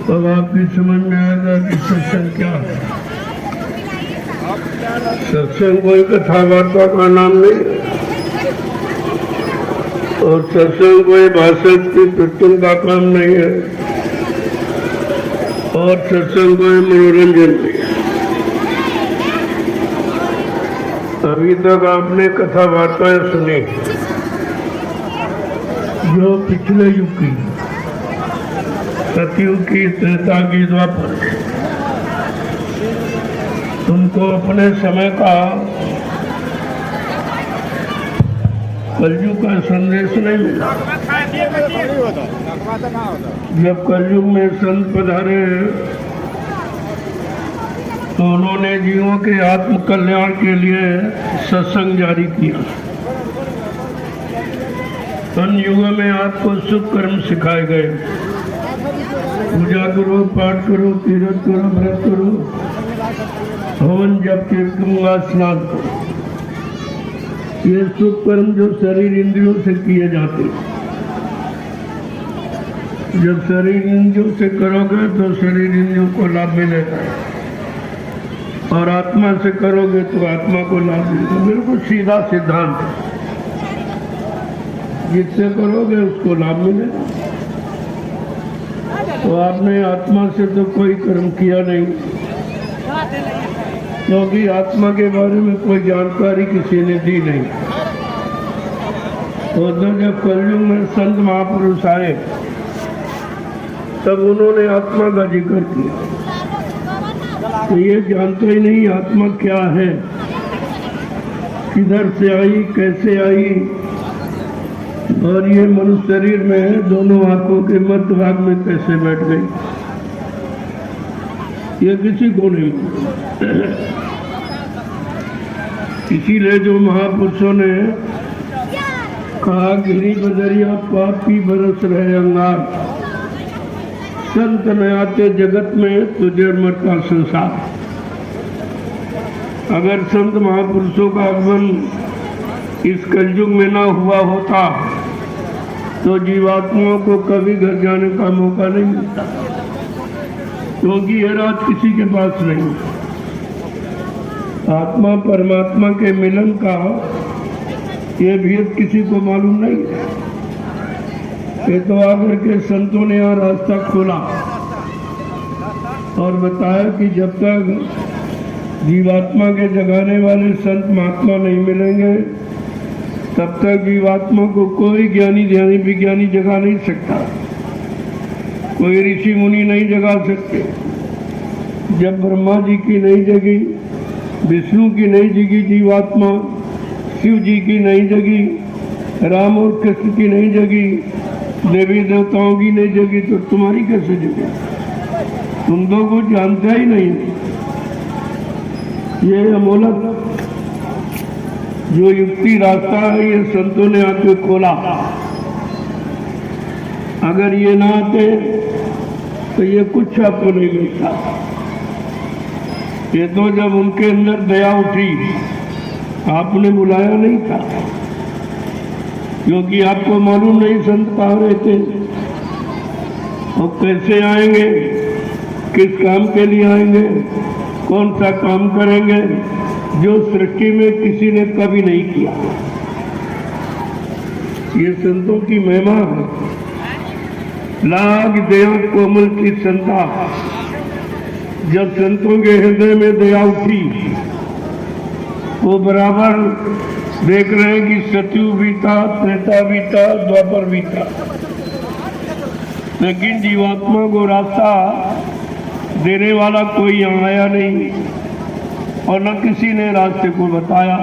अब आपकी समझ में आएगा कि सत्संग क्या है। सत्संग कोई कथा वार्ता का नाम नहीं और सत्संग कोई भाषण की कीर्तन का काम नहीं है और सत्संग कोई मनोरंजन नहीं है। अभी तक आपने कथा वार्ताएं सुनी जो पिछले युग की, सतयुग की, त्रेता की, द्वापर। तुमको अपने समय का, कलयुग का संदेश नहीं मिला। जब कलयुग में संत पधारे तो उन्होंने जीवों के आत्म कल्याण के लिए सत्संग जारी किया। सन युग में आपको शुभ कर्म सिखाए गए। पूजा करो, पाठ करो, तीर्थ करो, व्रत करो, हवन जप कीर्तन गंगा स्नान करो। ये शुभ कर्म जो शरीर इंद्रियों से किए जाते हैं। जब शरीर इंद्रियों से करोगे तो शरीर इंद्रियों को लाभ मिलेगा और आत्मा से करोगे तो आत्मा को लाभ मिलेगा। बिल्कुल सीधा सिद्धांत। जिससे करोगे उसको लाभ मिलेगा। तो आपने आत्मा से तो कोई कर्म किया नहीं, क्योंकि आत्मा के बारे में कोई जानकारी किसी ने दी नहीं। तो जब कलयुग में संत महापुरुष आए तब उन्होंने आत्मा का जिक्र किया। तो ये जानते ही नहीं आत्मा क्या है, किधर से आई, कैसे आई, और ये मनुष्य शरीर में दोनों आंखों के मध्य भाग में कैसे बैठ गई, ये किसी को नहीं। इसीलिए जो महापुरुषों ने कहा, गिरी बदरिया पापी बरस रहे अंगार, संत न आते जगत में तुझे मरता संसार। अगर संत महापुरुषों का आगमन इस कलयुग में ना हुआ होता तो जीवात्माओं को कभी घर जाने का मौका नहीं मिलता, क्योंकि ये रात किसी के पास नहीं। आत्मा परमात्मा के मिलन का ये भेद किसी को मालूम नहीं है। ये तो आकर के संतों ने यहाँ रास्ता खोला और बताया कि जब तक जीवात्मा के जगाने वाले संत महात्मा नहीं मिलेंगे तब तक जीवात्मा को कोई ज्ञानी ध्यानी विज्ञानी जगा नहीं सकता, कोई ऋषि मुनि नहीं जगा सकते। जब ब्रह्मा जी की नहीं जगी, विष्णु की नहीं जगी जीवात्मा, शिव जी की नहीं जगी, राम और कृष्ण की नहीं जगी, देवी देवताओं की नहीं जगी, तो तुम्हारी कैसे जगी? तुम तो कुछ जानते ही नहीं। ये अमोलक जो युक्ति रास्ता है ये संतों ने आके खोला। अगर ये ना आते तो ये कुछ आपको नहीं मिलता। ये तो जब उनके अंदर दया उठी, आपने बुलाया नहीं था, क्योंकि आपको मालूम नहीं संत कहाँ रहते और कैसे आएंगे, किस काम के लिए आएंगे, कौन सा काम करेंगे, जो सृष्टि में किसी ने कभी नहीं किया। ये संतों की महिमा है। लाग दया कोमल की संता। जब संतों के हृदय में दया उठी वो बराबर देख रहे हैं कि सतयुग बीता, त्रेता बीता, द्वापर बीता, लेकिन जीवात्मा को रास्ता देने वाला कोई यहाँ आया नहीं और न किसी ने रास्ते को बताया।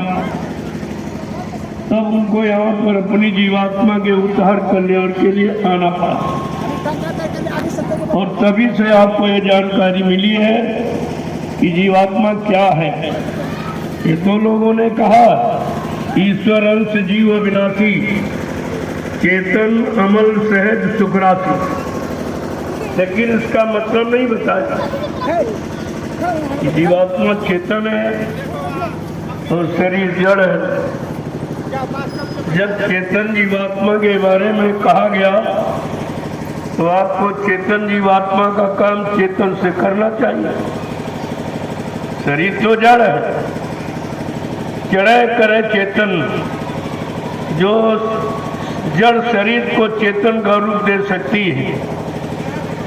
तब उनको यहाँ पर अपनी जीवात्मा के उद्धार कल्याण के लिए आना पड़ा और तभी से आपको ये जानकारी मिली है कि जीवात्मा क्या है। ये तो लोगों ने कहा ईश्वर अंश जीव विनाशी, चेतन अमल सहज सुखरासी, लेकिन इसका मतलब नहीं बताया कि जीवात्मा चेतन है और शरीर जड़ है। जब चेतन जीवात्मा के बारे में कहा गया तो आपको चेतन जीवात्मा का काम चेतन से करना चाहिए। शरीर तो जड़ है, जड़े करे चेतन। जो जड़ शरीर को चेतन का रूप दे सकती है,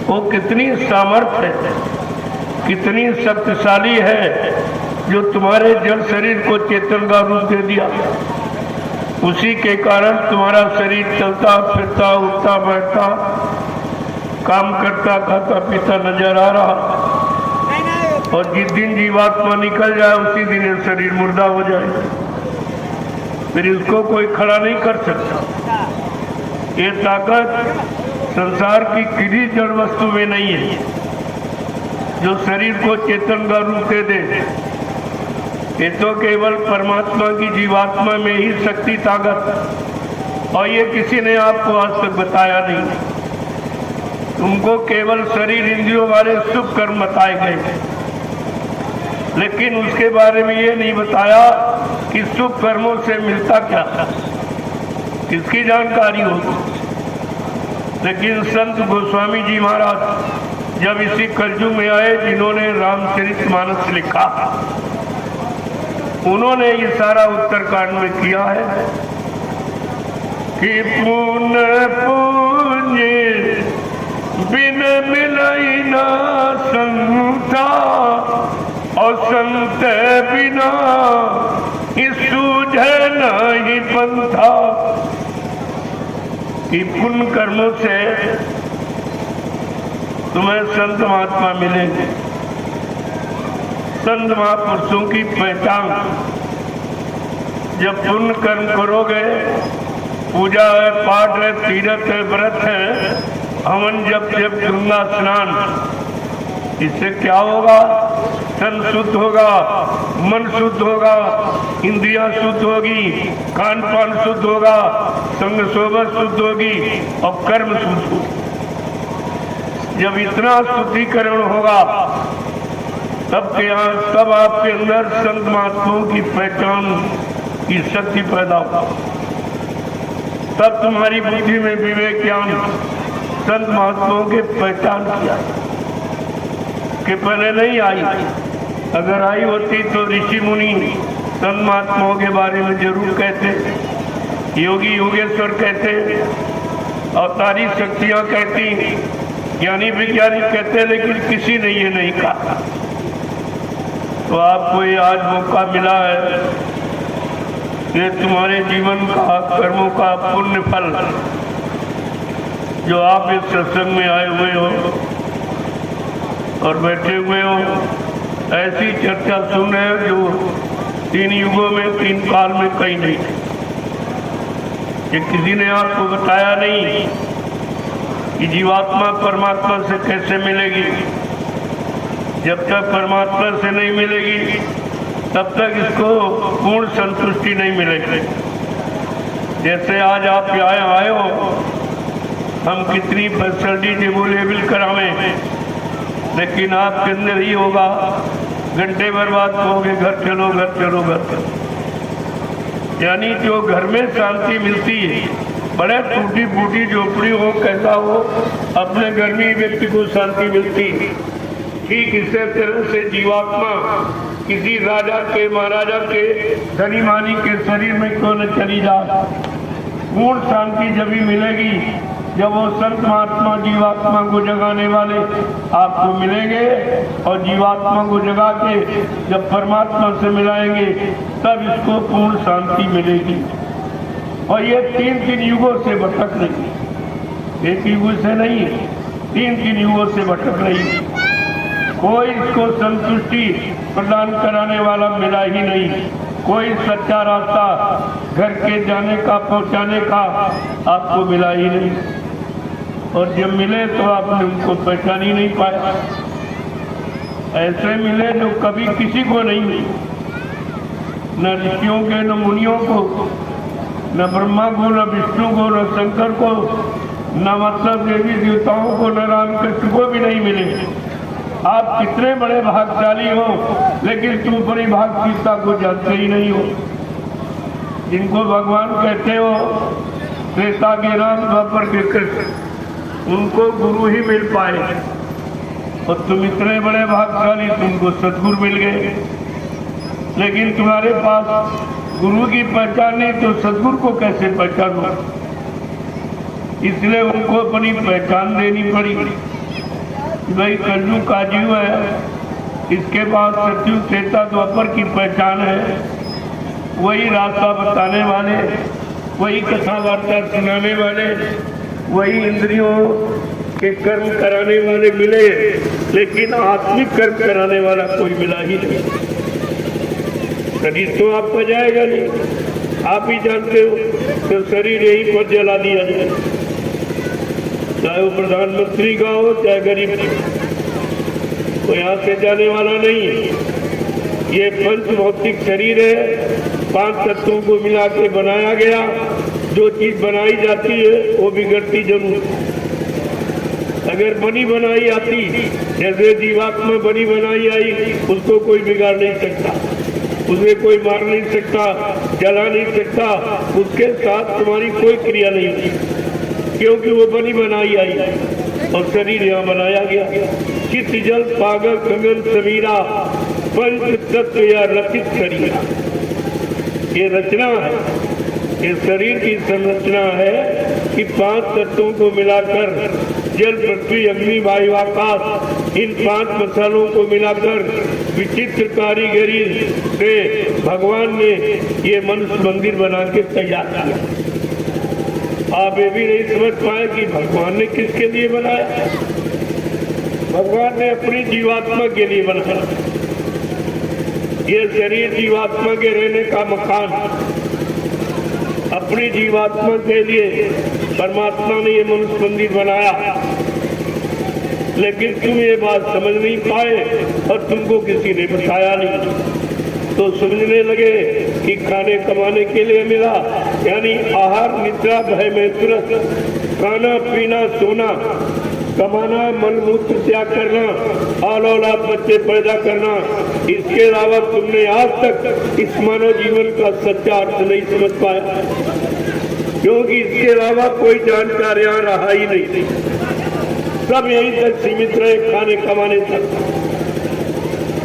वो कितनी सामर्थ्य है, कितनी शक्तिशाली है, जो तुम्हारे जड़ शरीर को चेतन का रूप दे दिया। उसी के कारण तुम्हारा शरीर चलता फिरता उठता बैठता काम करता खाता पीता नजर आ रहा। और जिस दिन जीवात्मा निकल जाए उसी दिन ये शरीर मुर्दा हो जाए, फिर इसको कोई खड़ा नहीं कर सकता। ये ताकत संसार की किसी जड़ वस्तु में नहीं है जो शरीर को चेतन का रूप दे दे। ये तो केवल परमात्मा की जीवात्मा में ही शक्ति ताकत, और ये किसी ने आपको आज तक बताया नहीं। तुमको केवल शरीर इंद्रियों वाले शुभ कर्म बताए गए, लेकिन उसके बारे में ये नहीं बताया कि शुभ कर्मों से मिलता क्या, किसकी जानकारी होगी। लेकिन संत गोस्वामी जी महाराज जब इसी कलयुग में आए, जिन्होंने रामचरितमानस लिखा, उन्होंने ये सारा उत्तरकांड में किया है कि पुण्य पुण्य बिन मिलई ना संता, और संत बिना सूझे नहीं पंथा। कि पुण्य कर्मों से तुम्हें संत महात्मा मिलेंगे। संत महापुरुषों की पहचान, जब पुण्य कर्म करोगे, पूजा है, पाठ है, तीर्थ है, व्रत है, हवन जप जप गंगा स्नान, इससे क्या होगा? तन शुद्ध होगा, मन शुद्ध होगा, इंद्रियां शुद्ध होगी, खान पान शुद्ध होगा, संग सोबत शुद्ध होगी और कर्म शुद्ध होगी। जब इतना शुद्धिकरण होगा तब आपके अंदर संत महात्माओं की पहचान की शक्ति पैदा होगा। तब तुम्हारी बुद्धि में विवेक ज्ञान संत महात्माओं के पहचान किया कि पहले नहीं आई। अगर आई होती तो ऋषि मुनि संत महात्माओं के बारे में जरूर कहते, योगी योगेश्वर कहते, अवतारी शक्तियां कहती, ज्ञानी विज्ञानी कहते, लेकिन किसी ने ये नहीं कहा। तो आपको ये आज मौका मिला है कि तुम्हारे जीवन का कर्मों का पुण्य फल, जो आप इस सत्संग में आए हुए हो और बैठे हुए हो, ऐसी चर्चा सुन रहे हो जो 3 युगों में 3 काल में कहीं नहीं। ये किसी ने आपको बताया नहीं कि जीवात्मा परमात्मा से कैसे मिलेगी। जब तक परमात्मा से नहीं मिलेगी तब तक इसको पूर्ण संतुष्टि नहीं मिलेगी। जैसे आज आप यहाँ आए हो, हम कितनी फैसिलिटी अवेलेबल करावें, लेकिन आपके अंदर ही होगा घंटे भर बाद कहोगे घर चलो घर चलो घर चलो। यानी जो घर में शांति मिलती है, बड़े टूटी फूटी झोपड़ी हो कैसा हो, अपने घर में व्यक्ति को शांति मिलती है। ठीक इसी तरह से जीवात्मा किसी राजा के महाराजा के धनी मानी के शरीर में क्यों न चली जाए, पूर्ण शांति जब भी मिलेगी जब वो संत महात्मा जीवात्मा को जगाने वाले आपको मिलेंगे, और जीवात्मा को जगा के जब परमात्मा से मिलाएंगे तब इसको पूर्ण शांति मिलेगी। और ये 3 युगों से भटक रही, एक युग से नहीं, 3 युगों से भटक रही। कोई इसको संतुष्टि प्रदान कराने वाला मिला ही नहीं। कोई सच्चा रास्ता घर के जाने का पहुंचाने का आपको मिला ही नहीं। और जब मिले तो आपने उनको पहचान ही नहीं पाया। ऐसे मिले जो कभी किसी को नहीं मिले, न ऋषियों के, न मुनियों को, न ब्रह्मा को, न विष्णु को, न शंकर को, न मतलब देवी देवताओं को, न रामकृष्ण को भी नहीं मिले। आप कितने बड़े भाग्यशाली हो, लेकिन तुम बड़ी भाग्यशीलता को जानते ही नहीं हो। जिनको भगवान कहते हो, त्रेता के राम, द्वापर के कृष्ण, उनको गुरु ही मिल पाए। और तुम इतने बड़े भाग्यशाली, तुमको सद्गुरु मिल गए, लेकिन तुम्हारे पास गुरु की पहचान नहीं तो सद्गुरु को कैसे पहचानो? इसलिए उनको अपनी पहचान देनी पड़ी। भाई कलयुग का जीव है, इसके बाद सतयुग त्रेता द्वापर की पहचान है। वही रास्ता बताने वाले, वही कथा वार्ता सुनाने वाले, वही इंद्रियों के कर्म कराने वाले मिले, लेकिन आत्मिक कर्म कराने वाला कोई मिला ही नहीं। शरीर तो आपका जाएगा नहीं, आप ही जानते हो, तो शरीर यहीं पर जला दिया जाए, चाहे वो प्रधानमंत्री का हो चाहे गरीब का, तो यहाँ से जाने वाला नहीं है। ये पंच भौतिक शरीर है, 5 तत्वों को मिला के बनाया गया। जो चीज बनाई जाती है वो बिगड़ती जरूर। अगर बनी बनाई आती, जैसे जीवात्मा बनी बनाई आई, उसको कोई बिगाड़ नहीं सकता, उसमें कोई मार नहीं सकता, जला नहीं सकता, उसके साथ तुम्हारी कोई क्रिया नहीं होती, क्योंकि वो बनी बनाई आई और शरीर यहाँ बनाया गया। चित जल पागल गगन समीरा पंच तत्व या रचित शरीर, ये रचना है, ये शरीर की संरचना है कि 5 तत्वों को मिलाकर जल पृथ्वी अग्नि वायु आकाश, इन 5 मसालों को मिलाकर विचित्र कारीगरी से भगवान ने ये मनुष्य मंदिर बना के तैयार किया। आप ये भी नहीं समझ पाए कि भगवान ने किसके लिए बनाया। भगवान ने अपनी जीवात्मा के लिए बनाया। ये शरीर जीवात्मा के रहने का मकान, अपनी जीवात्मा के लिए परमात्मा ने ये मनुष्य मंदिर बनाया। लेकिन तुम ये बात समझ नहीं पाए और तुमको किसी ने बताया नहीं, तो समझने लगे कि खाने कमाने के लिए मिला, यानी आहार निद्रा भय मैथुन, खाना पीना सोना, कमाना मलमूत्र त्याग करना, औलाद बच्चे पैदा करना, इसके अलावा तुमने आज तक इस मानव जीवन का सच्चा अर्थ नहीं समझ पाया, क्योंकि इसके अलावा कोई जानकार यहाँ रहा ही नहीं। सब यहीं तक सीमित रहे, खाने कमाने तक।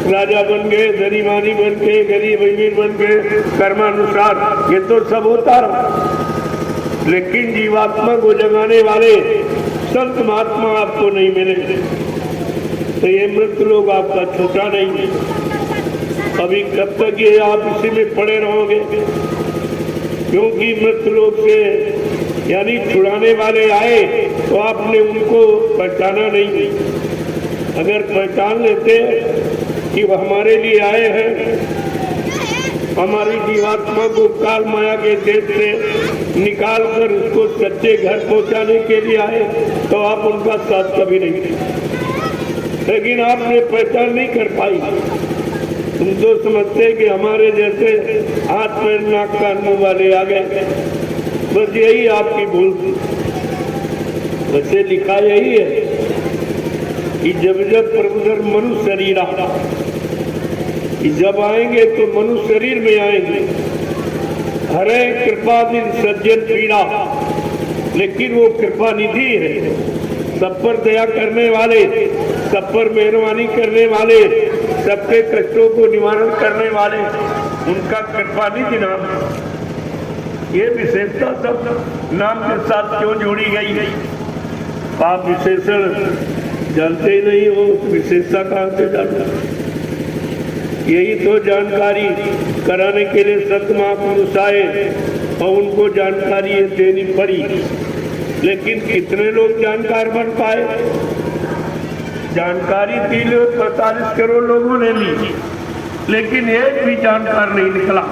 राजा बन गए, धनीमानी बन गए, गरीब अमीर बन गए, कर्मानुसार ये तो सब होता रहा। लेकिन जीवात्मा को जगाने वाले संत महात्मा आपको नहीं मिले, तो ये मृत्यु लोग आपका छोटा नहीं। अभी कब तक ये आप इसी में पड़े रहोगे, क्योंकि मृत्यु लोग से यानी छुड़ाने वाले आए तो आपने उनको पहचाना नहीं। अगर पहचान लेते कि वो हमारे लिए आए हैं, हमारी जीवात्मा को काल माया के देश से निकाल कर उसको सच्चे घर पहुंचाने के लिए आए, तो आप उनका साथ कभी नहीं थे। लेकिन आपने पहचान नहीं कर पाई। तुम तो समझते कि हमारे जैसे हाथ पैर नाक कान मुंह वाले आ गए, बस यही आपकी भूल थी। वैसे लिखा यही है कि जब जब प्रभुधर मनुष्य शरीर आता, कि जब आएंगे तो मनुष्य शरीर में आएंगे। हरे कृपा दिन सज्जन पीड़ा, लेकिन वो कृपा निधि है, सब पर दया करने वाले, सब पर मेहरबानी करने वाले, सबके कष्टों को निवारण करने वाले, उनका कृपा निधि नाम है। ये विशेषता सब नाम के साथ क्यों जोड़ी गई? आप विशेषण जानते ही नहीं हो, विशेषता कहाँ से जानते? यही तो जानकारी कराने के लिए संत महापुरुष आए और उनको जानकारी देनी पड़ी। लेकिन कितने लोग जानकार बन पाए? जानकारी 345 करोड़ लोगों ने ली, लेकिन एक भी जानकार नहीं निकला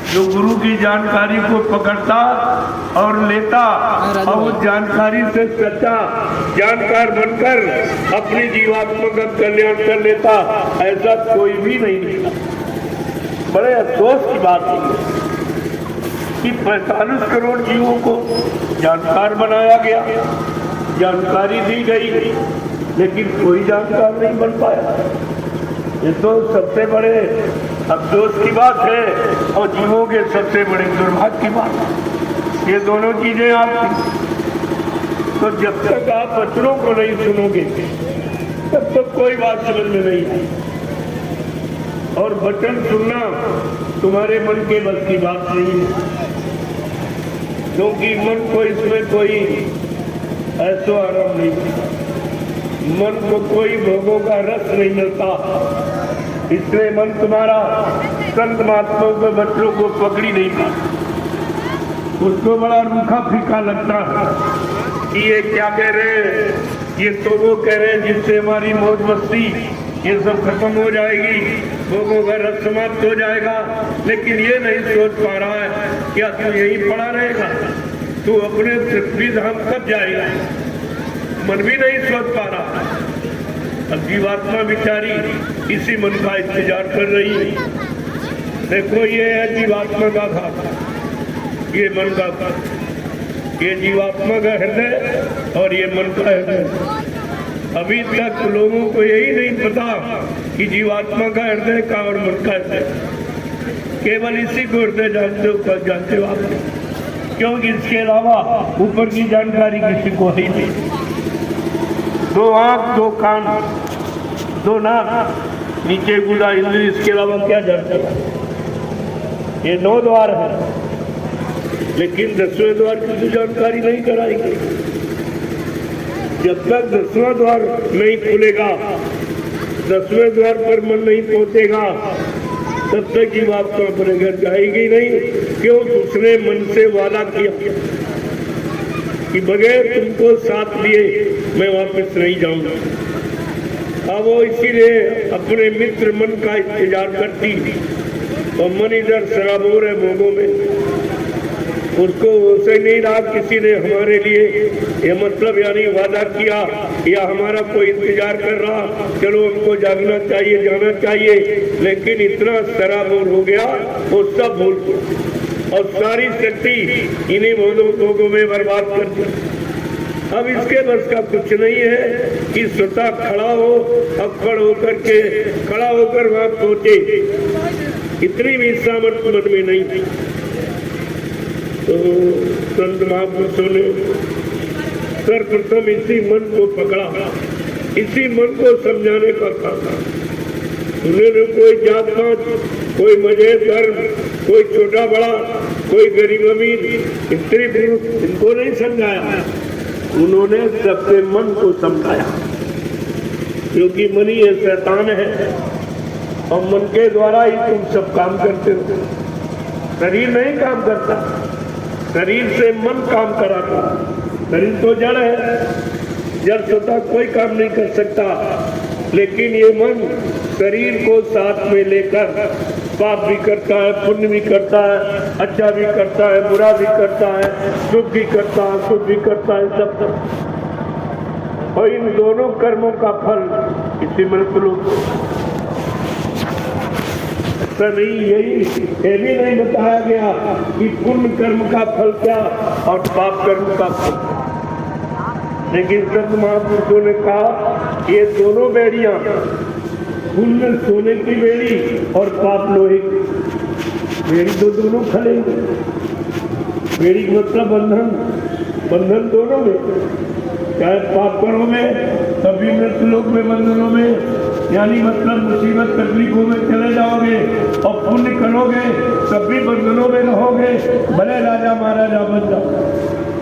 जो गुरु की जानकारी को पकड़ता और लेता और उस जानकारी से सच्चा जानकार बनकर अपनी जीवात्मा का कल्याण कर लेता, ऐसा कोई भी नहीं निकला। बड़े अफसोस की बात है कि 45 करोड़ जीवों को जानकार बनाया गया, जानकारी दी गई, लेकिन कोई जानकार नहीं बन पाया। ये तो सबसे बड़े अफसोस की बात है और जीवों के सबसे बड़े दुर्भाग्य की बात। ये दोनों चीजें आपकी, तो जब तक आप वचनों को नहीं सुनोगे तब तक कोई बात समझ में नहीं आई। और वचन सुनना तुम्हारे मन के बस की बात नहीं है, क्योंकि मन को इसमें कोई ऐसा आराम नहीं, मन को कोई भोगों का रस नहीं मिलता। इसलिए मन तुम्हारा संत महात्माओं के बच्चों को पकड़ी नहीं पाता, उसको बड़ा रूखा फीका लगता है कि ये क्या कह रहे हैं, ये तो वो कह रहे हैं जिससे हमारी मौज मस्ती ये सब खत्म हो जाएगी, भोगों का रस समाप्त हो जाएगा। लेकिन ये नहीं सोच पा रहा है क्या तू यहीं पड़ा रहेगा, तू अपने पृथ्वी धाम कब जाएगा, मन भी नहीं सोच पा रहा। अब जीवात्मा बिचारी इसी मन का इंतजार कर रही है। देखो ये है जीवात्मा का भाग, ये मन का भाग, ये जीवात्मा का हृदय और ये मन का हृदय। अभी तक लोगों को यही नहीं पता कि जीवात्मा का हृदय का और मन का हृदय, केवल इसी को हृदय जानते हो, कब जानते हो आप, क्योंकि इसके अलावा ऊपर की जानकारी किसी को ही नहीं। दो आंख, दो कान, दो नाक, नीचे गुदा इंद्री, इसके अलावा क्या जानते हो? ये 9 द्वार है, लेकिन 10वें द्वार की तो जानकारी नहीं कराएगी। जब तक 10वां द्वार नहीं खुलेगा, 10वें द्वार पर मन नहीं पहुंचेगा, तब तक की बात तो अपने घर जाएगी नहीं। क्यों? उसने मन से वादा किया कि बगैर तुमको साथ लिए मैं वापस नहीं जाऊंगा। अब वो इसीलिए अपने मित्र मन का इंतजार करती, और मन इधर सराबोर है भोगों में, उसको उसे नहीं रहा किसी ने हमारे लिए ये मतलब यानी वादा किया या हमारा कोई इंतजार कर रहा, चलो उनको जागना चाहिए, जाना चाहिए, लेकिन इतना सराबोर हो गया वो सब भूल गया और सारी शक्ति इन्हीं भोगों में बर्बाद कर दी। अब इसके बस का कुछ नहीं है कि स्वतः खड़ा हो, अक्खड़ होकर के खड़ा होकर वहां पहुंचे, इतनी भी सामर्थ्य मन में नहीं थी। तो संत महापुरुषों ने सर्वप्रथम इसी मन को पकड़ा, इसी मन को समझाने का काम। उन्होंने कोई जात पात, कोई मजहब, धर्म, कोई छोटा बड़ा, कोई गरीब अमीर, स्त्री पुरुष, इनको नहीं समझाया, उन्होंने सबके मन को समझाया, क्योंकि मन ही शैतान है और मन के द्वारा ही तुम सब काम करते हो। शरीर नहीं काम करता, शरीर से मन काम कराता। शरीर तो जड़ है, जड़ स्वतः कोई काम नहीं कर सकता, लेकिन ये मन शरीर को साथ में लेकर पाप भी करता है, पुण्य भी करता है, अच्छा भी करता है, बुरा भी करता है, शुभ भी करता है, अशुभ भी करता है, सब। और इन दोनों कर्मों का फल इसी मृत्यु लोक। ऐसा नहीं, ये भी नहीं बताया गया कि पुण्य कर्म का फल क्या और पाप कर्म का फल, लेकिन संत महापुरुषों ने कहा ये दोनों बेड़ियां, पुण्य सोने की बेड़ी और पाप लोहे की बेड़ी, तो दोनों खड़ेंगे। बेड़ी मतलब बंधन, बंधन दोनों में, चाहे पाप करोगे तभी मृत्यु लोक में बंधनों में, यानी मतलब मुसीबत तकलीफों में चले जाओगे, और पुण्य करोगे तब भी बंधनों में रहोगे, भले राजा महाराजा बन जाओ,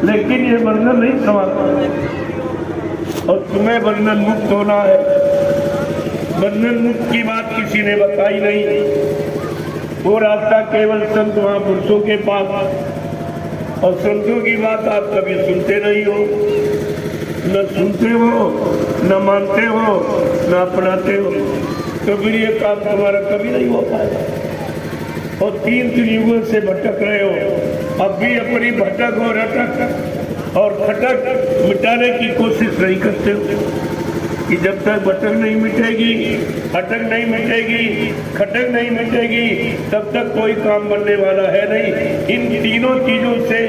लेकिन ये बंधन नहीं समाप्त। और तुम्हें बंधन मुक्त होना है। बंधन मुक्त की बात किसी ने बताई नहीं, वो रास्ता केवल संत महापुरुषों के पास। और संतों की बात आप कभी सुनते नहीं हो, न सुनते हो, न मानते हो, न अपनाते हो, कभी ये काम तुम्हारा कभी नहीं हो पाएगा। और 3 युगों से भटक रहे हो, अब भी अपनी भटक और अटक और खटक मिटाने की कोशिश नहीं करते हो कि जब तक भटक नहीं मिटेगी, अटक नहीं मिटेगी, खटक नहीं मिटेगी, तब तक कोई काम बनने वाला है नहीं। इन तीनों चीजों से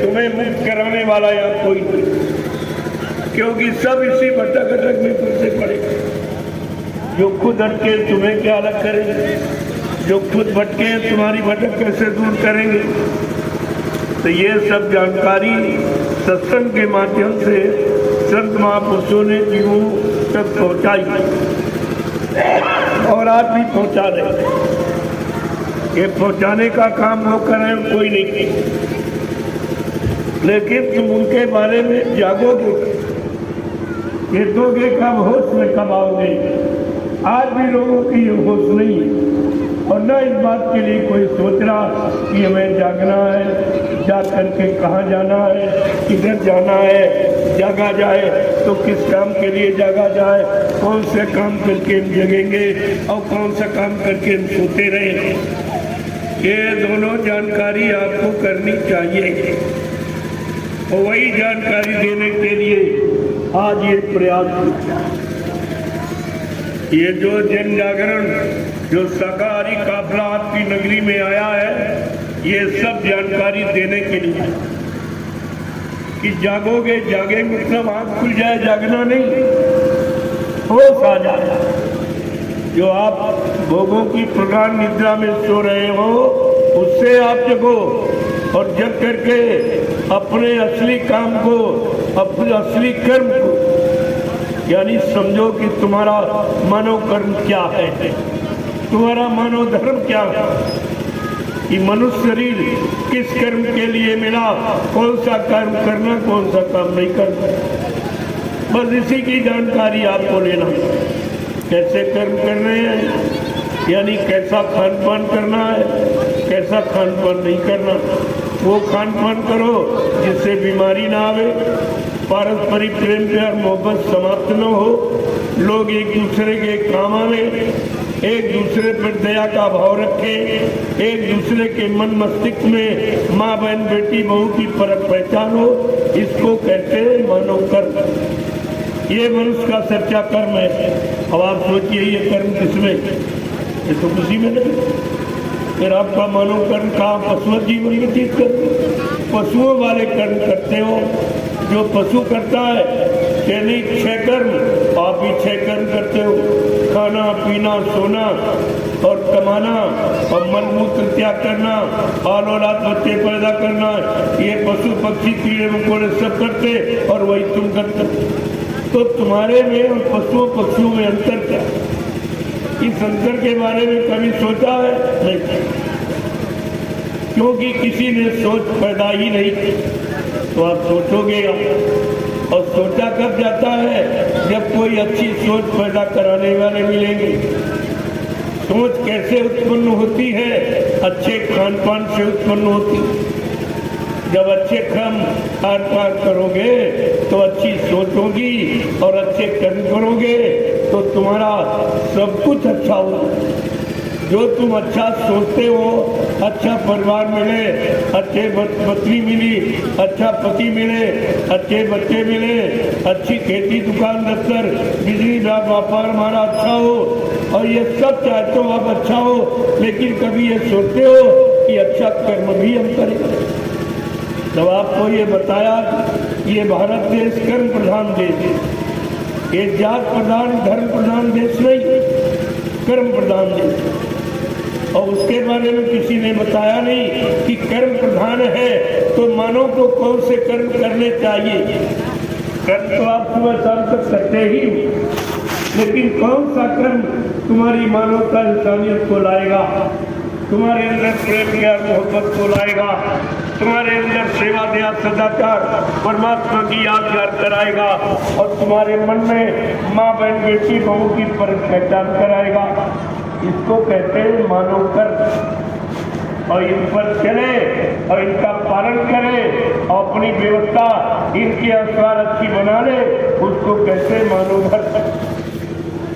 तुम्हें मुक्त कराने वाला या कोई नहीं, क्योंकि सब इसी भटक अटक में फंसे पड़े। जो खुद अटके तुम्हें क्या अलग करेंगे, जो खुद भटके तुम्हारी भटक कैसे दूर करेंगे। तो ये सब जानकारी सत्संग के माध्यम से संत महापुरुषों ने जीवों तक पहुंचाई और आज भी पहुंचा रहे। ये पहुंचाने का काम वो कर रहे हैं, कोई नहीं। लेकिन तुम उनके बारे में जागोगे, देखोगे कब होश में कब आओगे। आज भी लोगों की होश नहीं और न इस बात के लिए कोई सोच रहा कि हमें जागना है, जा करके कहाँ जाना है, किधर जाना है, जागा जाए तो किस काम के लिए जागा जाए, कौन से काम करके हम जगेंगे और कौन सा काम करके हम सोते रहे। ये दोनों जानकारी आपको करनी चाहिए और वही जानकारी देने के लिए आज ये प्रयास। ये जो जन जागरण, जो शाकाहारी काफिला आपकी नगरी में आया है, ये सब जानकारी देने के लिए कि जागोगे, जागे मतलब आँख खुल जाए, जागना नहीं, होश आ जाए। जो आप भोगों की प्रगाढ़ निद्रा में सो रहे हो, उससे आप जगो और जग करके अपने असली काम को, अपने असली कर्म को, यानी समझो कि तुम्हारा मानव कर्म क्या है, तुम्हारा मानव धर्म क्या है, कि मनुष्य शरीर किस कर्म के लिए मिला, कौन सा कर्म करना, कौन सा काम नहीं करना। बस इसी की जानकारी आपको लेना, कैसे कर्म करने हैं, यानी कैसा खान पान करना है, कैसा खान पान नहीं करना। वो खान पान करो जिससे बीमारी ना आवे, पारस्परिक प्रेम प्यार मोहब्बत समाप्त न हो, लोग एक दूसरे के काम आवे, एक दूसरे पर दया का भाव रखें, एक दूसरे के मन मस्तिष्क में माँ बहन बेटी बहू की फर्क पहचान हो। इसको कहते हैं मानव कर्म। ये मनुष्य का सच्चा कर्म है। अब आप सोचिए ये कर्म किसमें, ये तो किसी में नहीं। फिर आपका मानव कर्म कहाँ पशु जीवन व्यतीत करते, पशुओं वाले कर्म करते हो। जो पशु करता है यानी 6 कर्म, आप भी 6 कर्म करते हो, खाना पीना सोना और कमाना और मल मूत्र त्याग करना, बाल औलाद बच्चे पैदा करना। ये पशु पक्षी कीड़े मकोड़े सब करते और वही तुम करते। तो तुम्हारे में और पशुओं पक्षियों में अंतर क्या? इस अंतर के बारे में कभी सोचा है? नहीं, क्योंकि किसी ने सोच पैदा ही नहीं की। तो आप सोचोगे, और सोचा कब जाता है? जब कोई अच्छी सोच पैदा कराने वाले मिलेंगे। सोच कैसे उत्पन्न होती है? अच्छे खान पान से उत्पन्न होती। जब अच्छे खान पान करोगे तो अच्छी सोच होगी और अच्छे कर्म करोगे तो तुम्हारा सब कुछ अच्छा होगा। जो तुम अच्छा सोचते हो, अच्छा परिवार मिले, अच्छे पत्नी मिली, अच्छा पति मिले, अच्छे बच्चे मिले, अच्छी खेती दुकान दफ्तर बिजली व्यापार हमारा अच्छा हो, और ये सब चाहते हो आप अच्छा हो, लेकिन कभी ये सोचते हो कि अच्छा कर्म भी हम करें। जब आपको ये बताया ये भारत देश कर्म प्रधान देश है, ये जात प्रधान धर्म प्रधान देश नहीं, कर्म प्रधान देश। और उसके बारे में किसी ने बताया नहीं कि कर्म प्रधान है तो मानव को कौन से कर्म करने चाहिए। कर्म तो आप सुबह शाम तक करते ही, लेकिन कौन सा कर्म तुम्हारी मानवता इंसानियत को लाएगा, तुम्हारे अंदर प्रेम प्यार मोहब्बत को लाएगा, तुम्हारे अंदर सेवा दया सदाचार परमात्मा की याद कराएगा और तुम्हारे मन में माँ बहन बेटी बहू की पहचान कराएगा। इसको कहते हैं मानव कर्म। और इन पर चले और इनका पालन करे और अपनी व्यवस्था इनके अनुसार अच्छी बना ले, उसको कहते हैं मानव धर्म।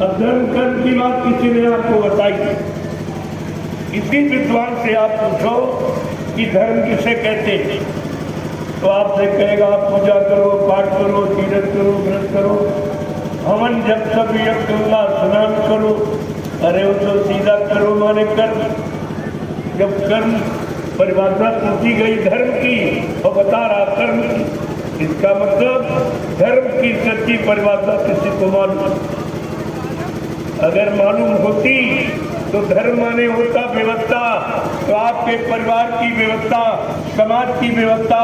अब धर्म कर्म की बात किसी ने आपको बताई। इसी विद्वान से आप पूछो कि धर्म किसे कहते हैं, तो आपसे कहेगा आप पूजा करो, पाठ करो, तीर्थ करो, व्रत करो, हवन जब सब यज्ञ गंगा स्नान करो। अरे वो तो सीधा करो माने कर्म। जब कर्म परिभाषा पूछी गई धर्म की और बता रहा कर्म की, इसका मतलब धर्म की सच्ची परिभाषा किसी को मालूम। अगर मालूम होती तो धर्म माने होता व्यवस्था। तो आपके परिवार की व्यवस्था, समाज की व्यवस्था,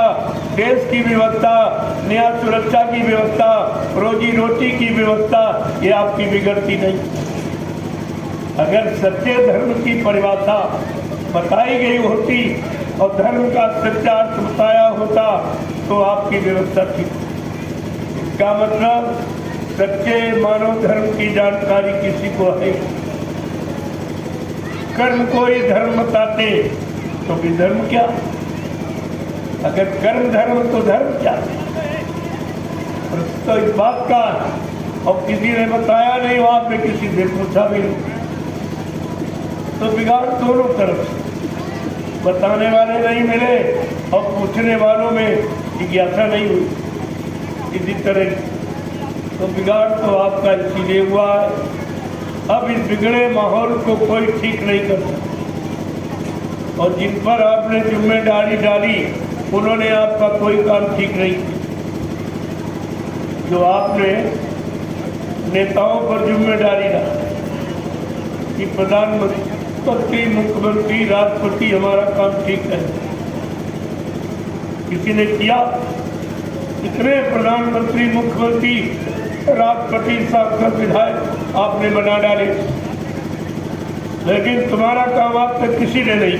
देश की व्यवस्था, न्याय सुरक्षा की व्यवस्था, रोजी रोटी की व्यवस्था, ये आपकी बिगड़ती नहीं। अगर सच्चे धर्म की परिभाषा बताई गई होती और धर्म का सच्चा अर्थ बताया होता तो आपकी व्यवस्था थी। इसका मतलब सच्चे मानव धर्म की जानकारी किसी को है। कर्म को ही धर्म बताते तो भी धर्म क्या? अगर कर्म धर्म तो धर्म क्या? तो इस बात का और किसी ने बताया नहीं, वहां पे किसी से पूछा भी नहीं, तो बिगाड़ दोनों तरफ से। बताने वाले नहीं मिले और पूछने वालों में जिज्ञासा नहीं हुई, इसी तरह तो बिगाड़ तो आपका इसीलिए हुआ है। अब इस बिगड़े माहौल को कोई ठीक नहीं कर सकता और जिन पर आपने जिम्मेदारी डाली उन्होंने आपका कोई काम ठीक नहीं किया। जो आपने नेताओं पर जिम्मेदारी डाली कि प्रधानमंत्री, मुख्यमंत्री, राष्ट्रपति हमारा काम ठीक है, किसी ने किया? इतने प्रधानमंत्री, मुख्यमंत्री, राष्ट्रपति, सांसद, विधायक आपने बना डाले, लेकिन तुम्हारा काम आप तक किसी ने नहीं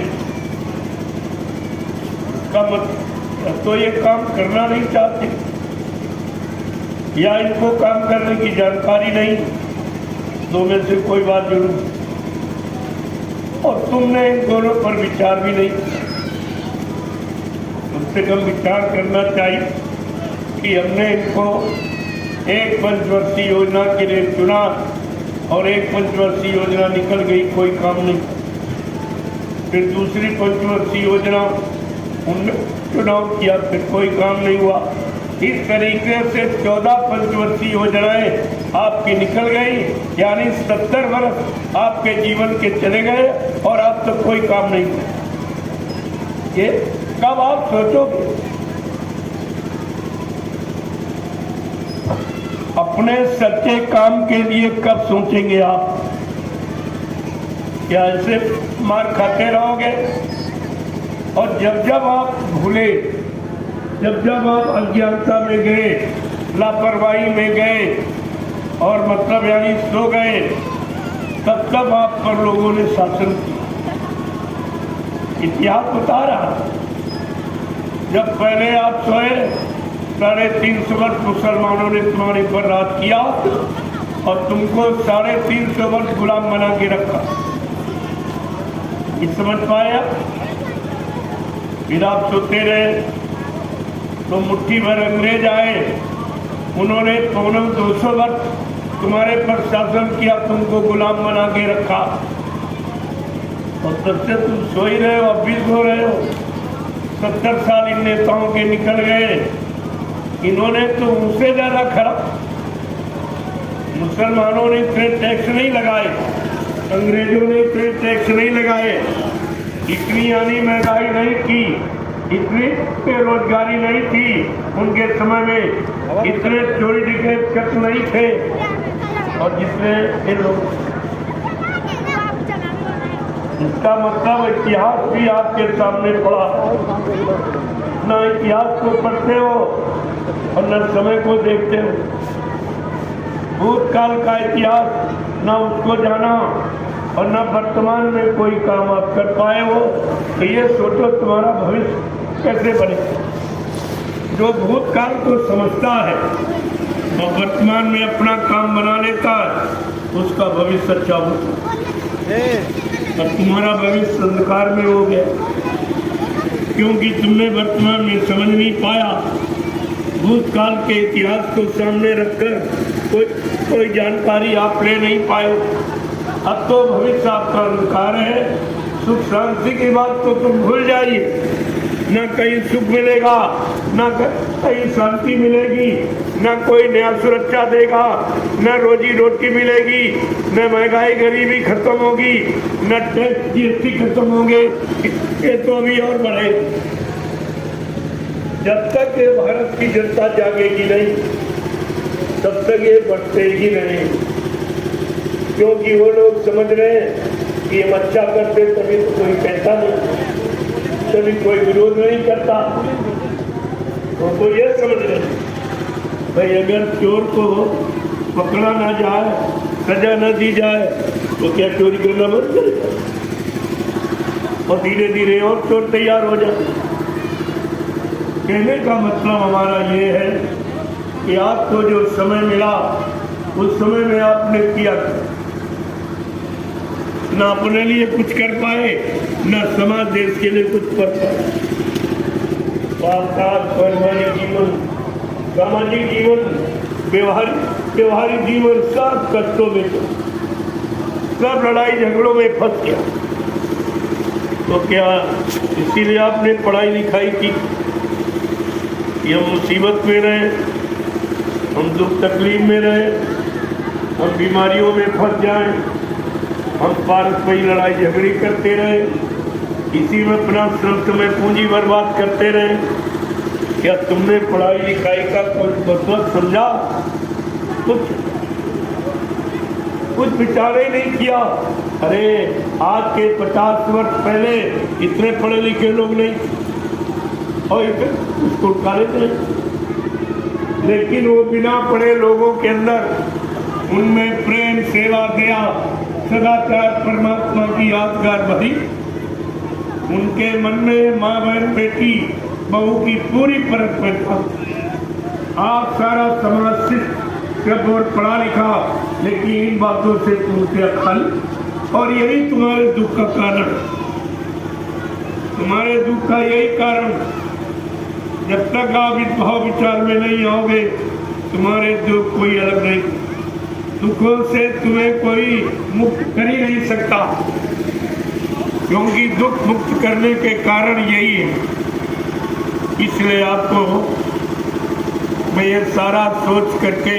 तो ये काम करना नहीं चाहते या इनको काम करने की जानकारी नहीं, दो में से कोई बात जरूर। और तुमने इन दोनों पर विचार भी नहीं, कम से कम विचार करना चाहिए कि हमने इनको एक पंचवर्षीय योजना के लिए चुना और एक पंचवर्षीय योजना निकल गई, कोई काम नहीं। फिर दूसरी पंचवर्षीय योजना उनने चुनाव किया, फिर कोई काम नहीं हुआ। इस तरीके से 14 पंचवर्षीय योजनाएं आपकी निकल गई, यानी 70 वर्ष आपके जीवन के चले गए और आप तक कोई काम नहीं हुआ। ये कब आप सोचोगे? अपने सच्चे काम के लिए कब सोचेंगे आप? क्या ऐसे मार खाते रहोगे? और जब जब आप भूले, जब जब आप अज्ञानता में गए, लापरवाही में गए और मतलब यानी सो गए, तब तब आप पर लोगों ने शासन किया। इतिहास बता रहा, जब पहले आप सोए 350 वर्ष मुसलमानों ने तुम्हारे पर राज किया और तुमको 350 वर्ष गुलाम बना के रखा। ये समझ पाया? फिर आप सोते रहे तो मुट्ठी भर अंग्रेज आए, उन्होंने 200 वर्ष तुम्हारे पर शासन किया, तुमको गुलाम बना के रखा और तब से तुम सो ही रहे हो, अब भी सो रहे हो। 70 साल इन नेताओं के निकल गए, इन्होंने तो उनसे ज्यादा खराब। मुसलमानों ने इतने टैक्स नहीं लगाए, अंग्रेजों ने इतने टैक्स नहीं लगाए, इतनी यानी महंगाई नहीं की, इतनी बेरोजगारी नहीं थी उनके समय में, इतने चोरी डकैत नहीं थे और जितने ये लोग। इसका मतलब इतिहास भी आपके सामने पड़ा, ना इतिहास को पढ़ते हो और न समय को देखते हो। भूतकाल का इतिहास ना उसको जाना और न वर्तमान में कोई काम आप कर पाए हो, तो ये सोचो तुम्हारा भविष्य कैसे बने। जो भूतकाल को समझता है और वर्तमान में अपना काम बना लेता है, उसका भविष्य अच्छा होता है। अब तुम्हारा भविष्य अंधकार में हो गया क्योंकि तुमने वर्तमान में समझ नहीं पाया, भूतकाल के इतिहास को सामने रखकर कोई जानकारी आप ले नहीं पाए। अब तो भविष्य आपका अंधकार है। सुख शांति की बात तो तुम भूल जाइए, न कहीं सुख मिलेगा, न कहीं शांति मिलेगी, न कोई नया सुरक्षा देगा, न रोजी रोटी मिलेगी, न महंगाई गरीबी खत्म होगी, न टैक्स जीएसटी खत्म होंगे, ये तो अभी और बढ़े। जब तक ये भारत की जनता जागेगी नहीं, तब तक ये बढ़ते ही नहीं, क्योंकि वो लोग समझ रहे हैं कि हम अच्छा करते तभी तो कोई कहता नहीं, तभी कोई विरोध नहीं करता। तो ये समझ रहे भाई, अगर चोर को पकड़ा ना जाए, सजा न दी जाए, तो क्या चोरी करना बंद करेगा? और धीरे धीरे और चोर तैयार हो जाए। कहने का मतलब हमारा ये है कि आपको जो समय मिला उस समय में आपने किया, ना अपने लिए कुछ कर पाए, ना समाज देश के लिए कुछ कर पाए। पारिवारिक जीवन, सामाजिक जीवन, व्यवहारिक जीवन सब कष्टों में, सब लड़ाई झगड़ों में फंस गया। तो क्या इसीलिए आपने पढ़ाई लिखाई की कि हम मुसीबत में रहे, हम दुख तकलीफ में रहे, हम बीमारियों में फंस जाएं, हम पारस्परिक लड़ाई झगड़ी करते रहे, इसी में अपना श्रम समय पूंजी बर्बाद करते रहे? क्या तुमने पढ़ाई लिखाई का कुछ मतलब समझा? कुछ विचार ही नहीं किया। अरे आज के 50 वर्ष पहले इतने पढ़े लिखे लोग नहीं, और स्कूल कॉलेज नहीं, लेकिन वो बिना पढ़े लोगों के अंदर उनमें प्रेम, सेवा, दया, सदाचार, परमात्मा की यादगार भरी। उनके मन में माँ बहन बेटी बहू की पूरी परत में था। आप सारा समाज सिर्फ और पढ़ा लिखा, लेकिन इन बातों से टूटे खल, और यही तुम्हारे दुख का कारण, तुम्हारे दुख का यही कारण। जब तक आप इस भाव विचार में नहीं आओगे, तुम्हारे दुख कोई अलग नहीं, दुखों से तुम्हें कोई मुक्त कर ही नहीं सकता, क्योंकि दुख मुक्त करने के कारण यही है। इसलिए आपको मैं ये सारा सोच करके,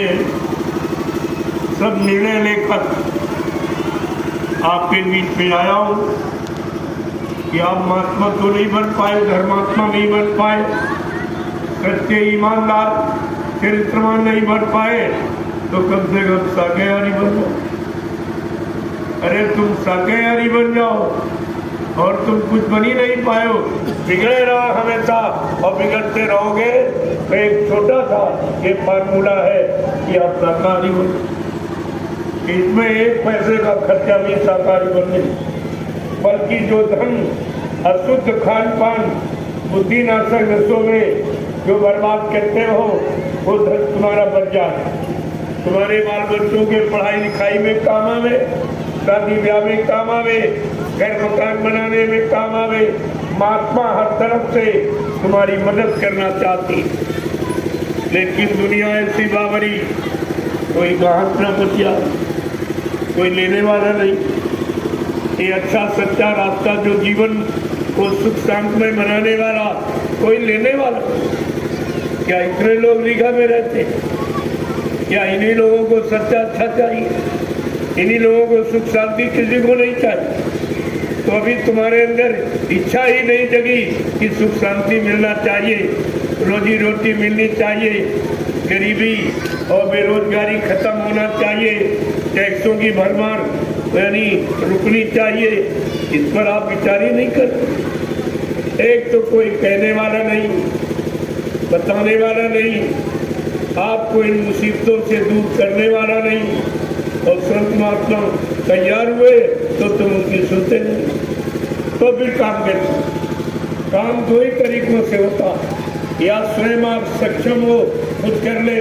सब निर्णय लेकर आपके बीच में आया हूँ कि आप महात्मा तो नहीं बन पाए, धर्मात्मा नहीं बन पाए, सच्चे ईमानदार चरित्रवान नहीं बन पाए, तो कम से कम शाकाहारी बन जाओ। अरे तुम शाकाहारी बन जाओ, और तुम कुछ बन ही नहीं पाए हो, बिगड़े रहो हमेशा, और बिगड़ते रहोगे। तो एक छोटा सा ये फार्मूला है कि आप शाकाहारी बनो। इसमें 1 पैसे का खर्चा भी शाकाहारी बनने, बल्कि जो धन अशुद्ध खान पान, बुद्धिनाशक नशों में जो बर्बाद करते हो, वो धन तुम्हारा बच जाए, तुम्हारे बाल बच्चों के पढ़ाई लिखाई में काम आवे, शादी ब्याह में काम आवे, घर मकान बनाने में काम आवे। महात्मा हर तरफ से तुम्हारी मदद करना चाहती, लेकिन दुनिया ऐसी बावरी, कोई ग्राहक न बचा, कोई लेने वाला नहीं। ये अच्छा सच्चा रास्ता, जो जीवन को सुख शांति में बनाने वाला, कोई लेने वाला। क्या इतने लोग निगाह में रहते? क्या इन्हीं लोगों को सच्चा अच्छा चाहिए? इन्हीं लोगों को सुख शांति किसी को नहीं चाहिए? तो अभी तुम्हारे अंदर इच्छा ही नहीं जगी कि सुख शांति मिलना चाहिए, रोजी रोटी मिलनी चाहिए, गरीबी और बेरोजगारी खत्म होना चाहिए, टैक्सों की भरमार यानी रुकनी चाहिए। इस पर आप विचार ही नहीं करते। एक तो कोई कहने वाला नहीं, बताने वाला नहीं, आपको इन मुसीबतों से दूर करने वाला नहीं, और संत महात्मा तैयार हुए तो तुम उनकी सुनते नहीं। तो फिर काम करते। काम 2 ही तरीकों से होता, या स्वयं आप सक्षम हो खुद कर ले,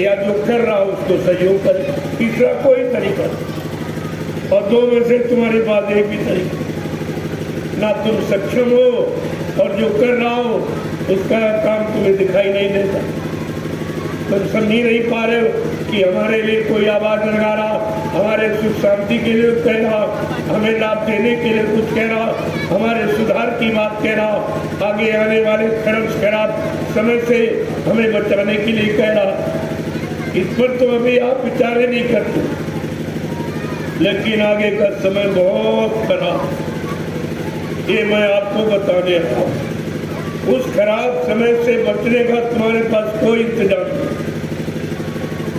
या जो कर रहा हो उसको सहयोग करे, तीसरा कोई तरीका नहीं। और 2 में से तुम्हारे पास एक ही तरीका, ना तुम सक्षम हो, और जो कर रहा हो उसका काम तुम्हें दिखाई नहीं देता। तुम समझ नहीं पा रहे हो कि हमारे लिए कोई आवाज लगा रहा, हमारे सुख शांति के लिए कह रहा, हमें लाभ देने के लिए कुछ कह रहा, हमारे सुधार की बात कह रहा, आगे आने वाले खराब समय से हमें बचाने के लिए कह रहा। इस पर तो अभी आप विचार नहीं करते, लेकिन आगे का समय बहुत खराब, ये मैं आपको बताने आता हूँ। उस खराब समय से बचने का तुम्हारे पास कोई इंतजाम नहीं।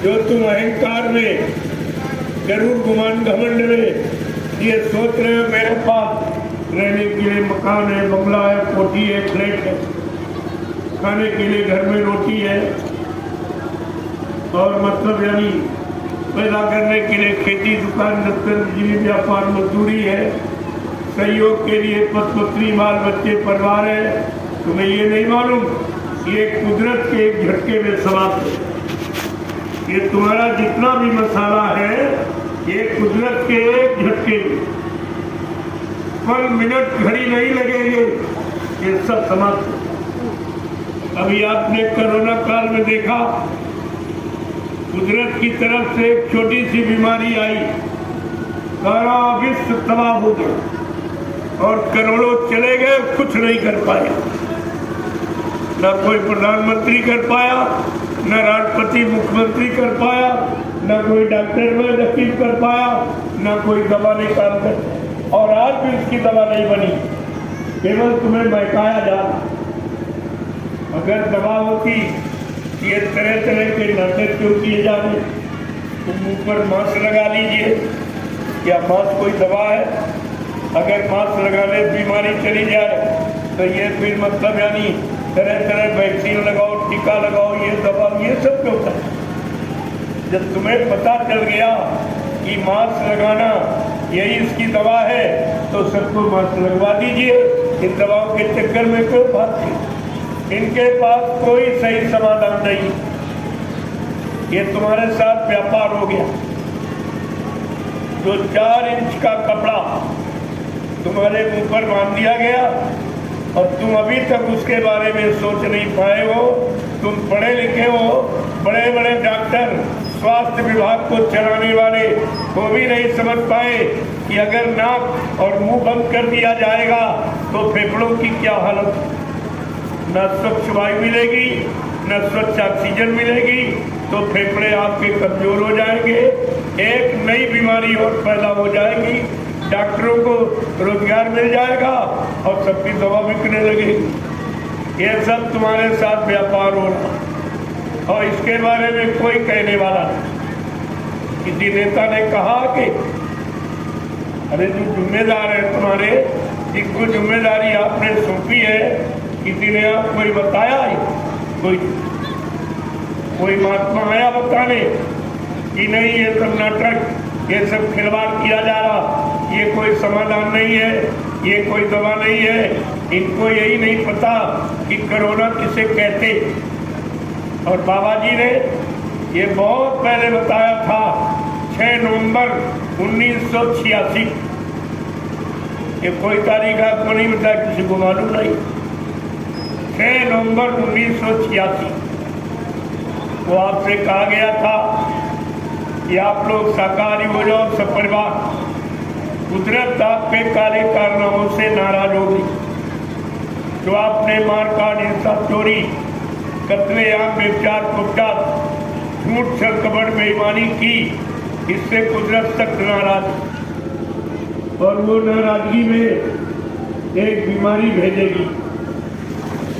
जो तुम अहंकार में, जरूर गुमान घमंड में ये सोच रहे हो मेरे पास रहने के लिए मकान है, बंगला है, कोठी है, फ्लैट है, खाने के लिए घर में रोटी है, और मतलब यानी पैदा करने के लिए खेती, दुकान, दफ्तर, बिजली, व्यापार, मजदूरी है, सहयोग के लिए पत्नी, बाल बच्चे, परिवार है। तुम्हें ये नहीं मालूम ये कुदरत के एक झटके में समाप्त है। ये तुम्हारा जितना भी मसाला है ये कुदरत के एक झटके में, पल मिनट घड़ी नहीं लगेंगे, ये सब समाप्त है। अभी आपने कोरोना काल में देखा कुदरत की तरफ से एक छोटी सी बीमारी आई, सारा विश्व तबाह हो गया और करोड़ों चले गए, कुछ नहीं कर पाया। न कोई प्रधानमंत्री कर पाया, न राष्ट्रपति मुख्यमंत्री कर पाया, न कोई डॉक्टर में नकीब कर पाया, न कोई दवा नहीं काम कर, और आज भी उसकी दवा नहीं बनी, केवल तुम्हें बहकाया जा। अगर दवा होती, ये तरह तरह के नाटक क्यों किए जा रहे? तुम मुंह पर मास्क लगा लीजिए, क्या मास्क कोई दवा है? अगर मास्क लगाने बीमारी चली जाए तो ये फिर मतलब यानी तरह तरह वैक्सीन लगाओ, टीका लगाओ, ये दवा, ये सब क्यों होता है? जब तुम्हें पता चल गया कि मास्क लगाना यही इसकी दवा है तो सबको मास्क लगवा दीजिए। इन दवाओं के चक्कर में क्यों भागते? इनके पास कोई सही समाधान नहीं। ये तुम्हारे साथ व्यापार हो गया। जो 4 इंच का कपड़ा तुम्हारे मुंह पर बांध दिया गया और तुम अभी तक उसके बारे में सोच नहीं पाए हो। तुम पढ़े लिखे हो, बड़े बड़े डॉक्टर, स्वास्थ्य विभाग को चलाने वाले वो भी नहीं समझ पाए कि अगर नाक और मुंह बंद कर दिया जाएगा तो फेफड़ों की क्या हालत, न स्वच्छ वायु मिलेगी, न स्वच्छ ऑक्सीजन मिलेगी, तो फेफड़े आपके कमजोर हो जाएंगे, एक नई बीमारी और पैदा हो जाएगी, डॉक्टरों को रोजगार मिल जाएगा और सबकी दवा बिकने लगेगी। ये सब तुम्हारे साथ व्यापार हो रहा और इसके बारे में कोई कहने वाला नहीं। किसी नेता ने कहा कि अरे जो जिम्मेदार है तुम्हारे, जिनको जिम्मेदारी आपने सौंपी है, किसी ने आपको कोई बताया है? कोई महात्मा आया बताने कि नहीं ये सब नाटक, ये सब खिलवाड़ किया जा रहा, ये कोई समाधान नहीं है, ये कोई दवा नहीं है। इनको यही नहीं पता कि कोरोना किसे कहते। और बाबा जी ने ये बहुत पहले बताया था, 6 नवंबर 1986। ये कोई तारीख आपको नहीं बताया, किसी को मालूम नहीं। 6 नवंबर 1986 वो आपसे कहा गया था कि आप लोग शाकाहारी हो जाओ, सब परिवार। कुदरत आपके काले कारनामों से नाराज होगी। जो आपने मारकाट, हिंसा, चोरी, कत्लेआम, व्यभिचार, कुख्यात, झूठ, छल, कपट, बेईमानी की, इससे कुदरत तक नाराज। और वो नाराजगी में एक बीमारी भेजेगी।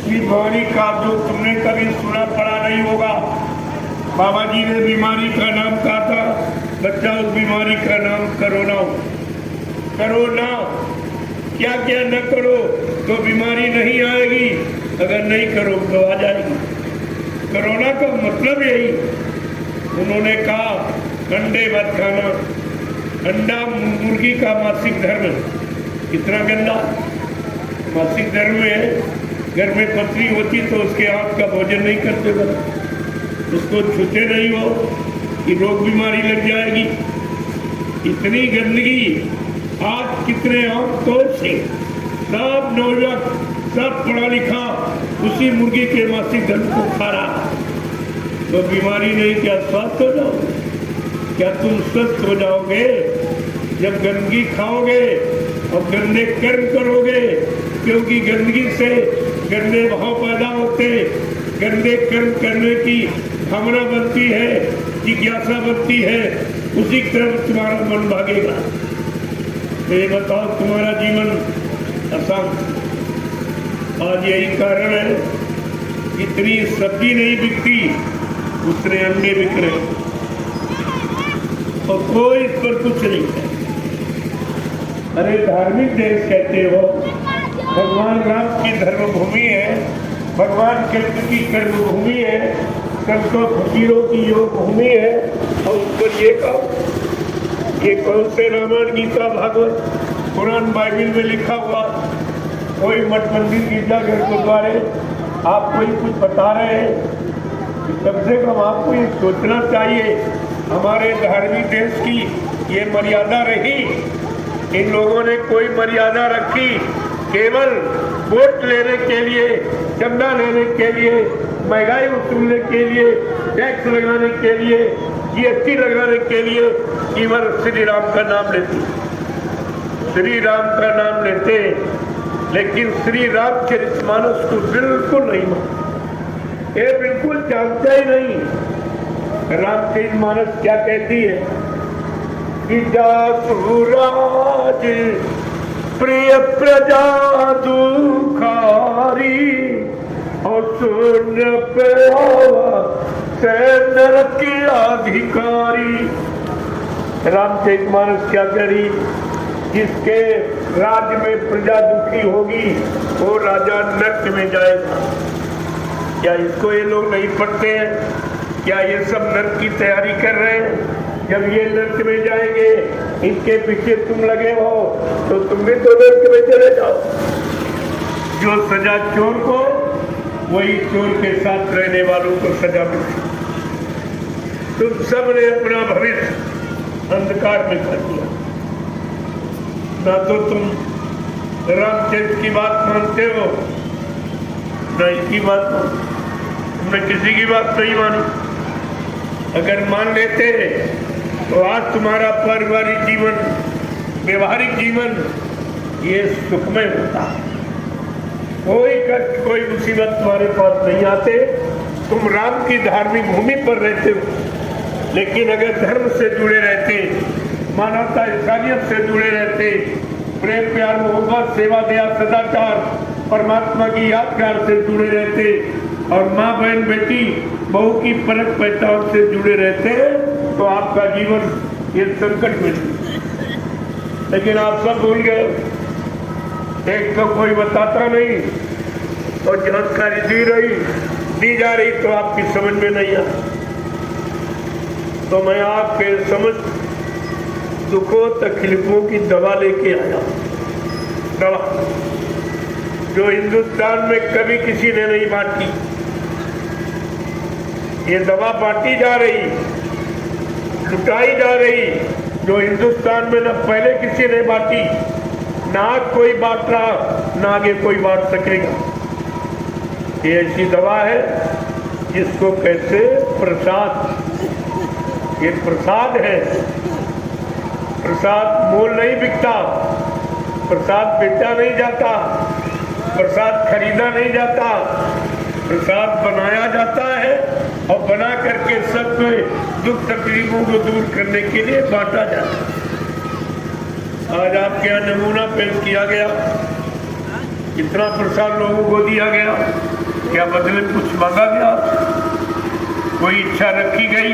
बीमारी का जो तुमने कभी सुना पड़ा नहीं होगा। बाबा जी ने बीमारी का नाम कहा था, बच्चा उस बीमारी का नाम कोरोना। कोरोना क्या क्या न करो तो बीमारी नहीं आएगी, अगर नहीं करो तो आ जाएगी। कोरोना का मतलब यही। उन्होंने कहा अंडे मत खाना। अंडा मुर्गी का मासिक धर्म, कितना गंदा मासिक धर्म है। घर में पत्नी होती तो उसके हाथ का भोजन नहीं करते थे, उसको छूते नहीं हो कि रोग बीमारी लग जाएगी। इतनी गंदगी। आज कितने आम तौर से सब नौजवान, सब पढ़ा लिखा उसी मुर्गी के मासिक धर्म को खा रहा। तो बीमारी नहीं, क्या स्वस्थ हो जाओगे? क्या तुम स्वस्थ हो जाओगे जब गंदगी खाओगे और गंदे कर्म करोगे? क्योंकि गंदगी से गंदे भाव पैदा होते, गंदे कर्म करने की भावना बनती है, जिज्ञासा बनती है, उसी तरफ तुम्हारा मन भागेगा। तो ये बताओ तुम्हारा जीवन आसान। आज यही कारण है इतनी सब्जी नहीं बिकती, उतने अंडे बिक रहे और कोई इस पर कुछ नहीं है। अरे धार्मिक देश कहते हो, भगवान राम की धर्मभूमि है, भगवान कृष्ण की कर्मभूमि है, संतों फकीरों की योग भूमि है, और उस पर ये कहो, ये कौन से रामायण गीता भागवत पुराण बाइबिल में लिखा हुआ कोई मठ मंदिर गिरजाघर गुरुद्वारे आप कोई कुछ बता रहे हैं? कम से कम आपको ये सोचना चाहिए हमारे धार्मिक देश की ये मर्यादा रही। इन लोगों ने कोई मर्यादा रखी, केवल वोट लेने के लिए, चंदा लेने के लिए, महंगाई वसूलने के लिए, टैक्स लगाने के लिए, जीएसटी लगाने के लिए केवल श्री राम का नाम लेते, श्री राम का नाम लेते, लेकिन श्री रामचरितमानस को बिल्कुल नहीं मानते, ये बिल्कुल जानता ही नहीं। रामचरितमानस क्या कहती है? जासुराज प्रिय प्रजा दुखारी और शून्य पे से नरक के अधिकारी। रामचरितमानस क्या करी? जिसके राज्य में प्रजा दुखी होगी वो राजा नरक में जाएगा। क्या इसको ये लोग नहीं पढ़ते हैं? क्या ये सब नरक की तैयारी कर रहे हैं? जब ये नरक में जाएंगे, इनके पीछे तुम लगे हो तो तुम भी तो नरक में चले जाओ। जो सजा चोर को, वही चोर के साथ रहने वालों को सजा मिले। तुम सब ने अपना भविष्य अंधकार में कर दिया। ना तो तुम रामचरित्र की बात मानते हो, ना इसकी बात मानते, तुमने किसी की बात नहीं मानी। अगर मान लेते तो आज तुम्हारा पारिवारिक जीवन, व्यवहारिक जीवन ये सुखमय होता। कोई कष्ट, कोई मुसीबत तुम्हारे पास नहीं आते। तुम राम की धार्मिक भूमि पर रहते हो, लेकिन अगर धर्म से जुड़े रहते, मानवता इंसानियत से जुड़े रहते, प्रेम प्यार मोहब्बत सेवा दया सदाचार परमात्मा की यादगार से जुड़े रहते, और माँ बहन बेटी बहू की परख पहचान से जुड़े रहते, तो आपका जीवन ये संकट में। लेकिन आप सब भूल गए। एक तो कोई बताता नहीं और जानकारी दी जा रही तो आपकी समझ में नहीं आ। तो मैं आपके समझ दुखों तकलीफों की दवा लेके आया। दवा जो हिंदुस्तान में कभी किसी ने नहीं बांटी, ये दवा बांटी जा रही, लुटाई जा रही, जो हिंदुस्तान में न पहले किसी ने बांटी, ना कोई बांट रहा, ना आगे कोई बांट सकेगा। ये ऐसी दवा है जिसको कहते प्रसाद। ये प्रसाद है। प्रसाद मोल नहीं बिकता, प्रसाद बेचा नहीं जाता, प्रसाद खरीदा नहीं जाता, प्रसाद बनाया जाता है और बना करके सब दुख तकलीफों को दूर करने के लिए बांटा जाता है। आज आपके यहाँ नमूना पेश किया गया, कितना प्रसाद लोगों को दिया गया, क्या बदले कुछ मांगा गया? कोई इच्छा रखी गई?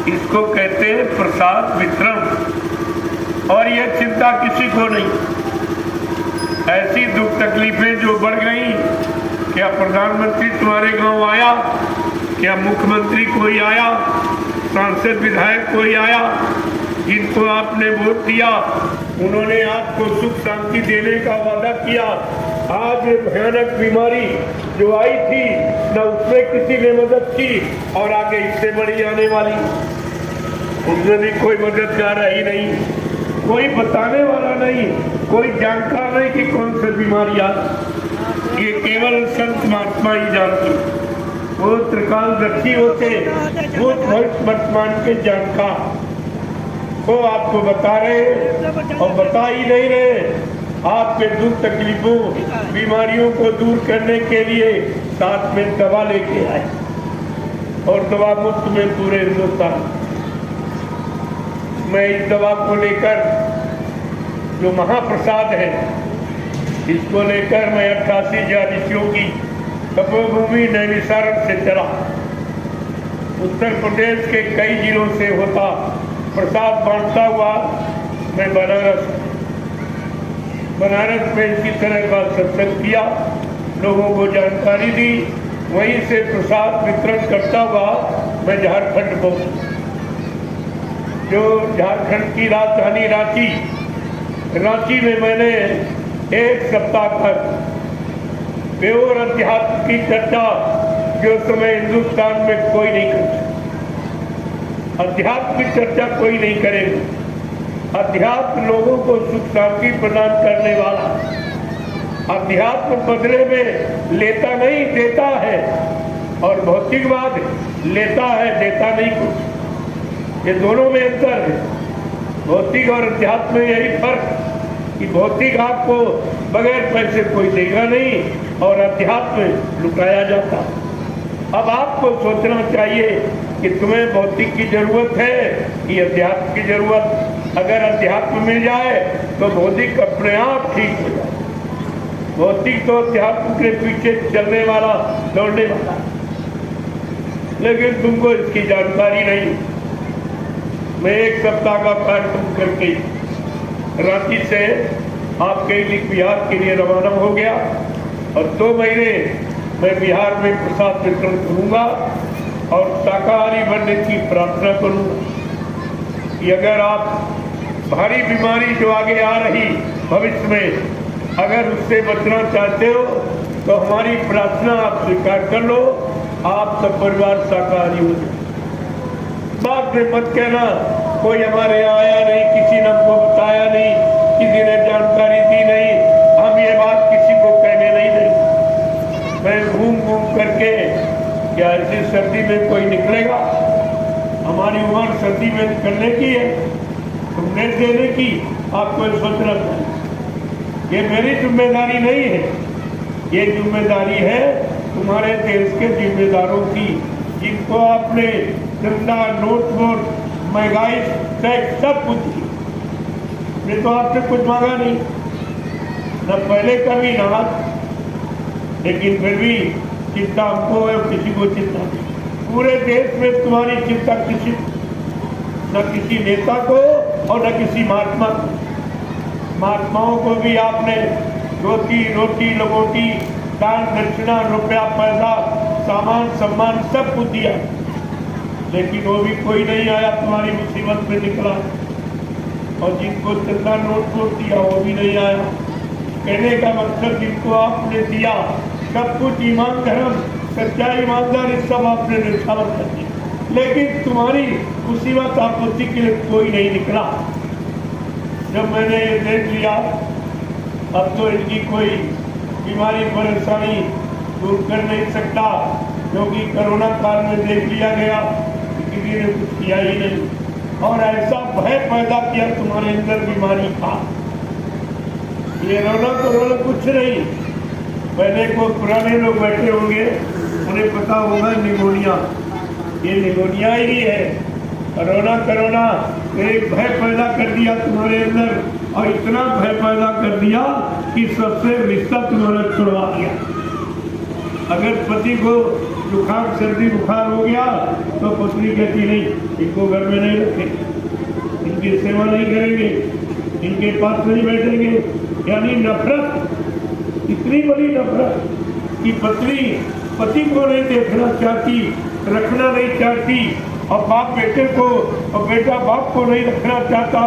इसको कहते हैं प्रसाद वितरण। और यह चिंता किसी को नहीं। ऐसी दुख तकलीफें जो बढ़ गई, क्या प्रधानमंत्री तुम्हारे गांव आया? क्या मुख्यमंत्री कोई आया? सांसद विधायक कोई आया? जिनको आपने वोट दिया उन्होंने आपको सुख शांति देने का वादा किया। आज ये भयानक बीमारी जो आई थी, न उसमें किसी ने मदद की, और आगे इससे बड़ी आने वाली, उसमें भी कोई मददगार ही नहीं, कोई बताने वाला नहीं, कोई जानकार नहीं कि कौन सी बीमारी आ। ये केवल संत महात्मा ही जानते, वो त्रिकालदर्शी होते, वो वर्तमान के जानकार, वो आपको बता रहे और बता ही नहीं रहे। आपके दुख तकलीफों बीमारियों को दूर करने के लिए साथ में दवा लेके आए, और दवा मुफ्त में पूरे हिंदुस्तान। मैं इस दवा को लेकर, जो महाप्रसाद है, इसको लेकर मैं 88 ज्यादिशियों की तपोभूमि नैमिषारण्य से चला। उत्तर प्रदेश के कई जिलों से होता प्रसाद बांटता हुआ मैं बनारस में इसी तरह का सत्संग किया, लोगों को जानकारी दी, वहीं से प्रसाद वितरण करता हुआ मैं झारखंड पहुंचा। जो झारखंड की राजधानी रांची में मैंने 1 सप्ताह तक प्योर अध्यात्म की चर्चा, जो समय हिंदुस्तान में कोई नहीं करता। अध्यात्म की चर्चा कोई नहीं करेगा। अध्यात्म लोगों को सुख शांति प्रदान करने वाला। अध्यात्म बदले में लेता नहीं, देता है। और भौतिकवाद लेता है, देता नहीं कुछ। ये दोनों में अंतर है। भौतिक और अध्यात्म में यही फर्क कि भौतिक आपको बगैर पैसे कोई देगा नहीं और अध्यात्म लुटाया जाता। अब आपको सोचना चाहिए कि तुम्हें भौतिक की जरूरत है कि अध्यात्म की जरूरत। अगर अध्यात्म मिल जाए तो भौतिक अपने आप ठीक हो जाए। भौतिक तो अध्यात्म के पीछे चलने वाला, दौड़ने वाला, लेकिन तुमको इसकी जानकारी नहीं। मैं 1 सप्ताह का कार्यक्रम करके रांची से आपके लिए बिहार के लिए रवाना हो गया और 2 महीने मैं बिहार में प्रसाद वितरण करूंगा और शाकाहारी बनने की प्रार्थना करूंगा कि अगर आप भारी बीमारी जो आगे आ रही भविष्य में, अगर उससे बचना चाहते हो तो हमारी प्रार्थना आप स्वीकार कर लो, आप सब परिवार शाकाहारी हो जाए। बात में मत कहना कोई हमारे यहाँ आया नहीं, किसी ने हमको बताया नहीं, किसी ने जानकारी दी नहीं। हम ये बात किसी को कहने नहीं देंगे। मैं घूम करके, क्या ऐसी सर्दी में कोई निकलेगा? हमारी उम्र सर्दी में निकलने की है, तुमने देने की। आपको सोचना चाहिए ये मेरी जिम्मेदारी नहीं है, ये जिम्मेदारी है तुम्हारे देश के जिम्मेदारों की, जिनको आपने धंधा, नोट, महंगाई, टैक्स सब कुछ की। ये तो आपसे कुछ मांगा नहीं, न पहले कभी ना, लेकिन फिर भी चिंता हमको है, किसी को चिंता नहीं। पूरे देश में तुम्हारी चिंता किसी, न किसी नेता को और न किसी महात्मा को। महात्माओं को भी आपने रोटी लगोटी, दान दक्षिणा, रुपया पैसा, सामान सम्मान सब कुछ दिया, लेकिन वो भी कोई नहीं आया, तुम्हारी मुसीबत में निकला। और जिनको चंदा नोट दिया वो भी नहीं आया। कहने का मतलब जिनको आपने दिया सब कुछ, ईमान धर्म सच्चाई ईमानदारी सब आपने निछावर कर दिया, लेकिन तुम्हारी मुसीबत आपत्ति के लिए कोई नहीं निकला। जब मैंने ये देख लिया अब तो इनकी कोई बीमारी परेशानी दूर कर नहीं सकता, क्योंकि कोरोना काल में देख लिया गया कि किसी ने कुछ किया ही नहीं और ऐसा भय पैदा किया तुम्हारे अंदर बीमारी का। ये कोरोना कुछ नहीं। पहले को पुराने लोग बैठे होंगे, उन्हें पता होगा निमोनिया, ये निमोनिया ही है। कोरोना एक भय पैदा कर दिया तुम्हारे अंदर, और इतना भय पैदा कर दिया कि सबसे रिश्ता तुम्हारा छुड़वा दिया। अगर पति को जुकाम सर्दी बुखार हो गया तो पत्नी कहती नहीं, इनको घर में नहीं रखें, इनकी सेवा नहीं करेंगे, इनके पास नहीं बैठेंगे। यानी नफरत, इतनी बड़ी नफरत कि पत्नी पति को नहीं देखना चाहती, रखना नहीं चाहती, और बाप बेटे को और बेटा बाप को नहीं रखना चाहता,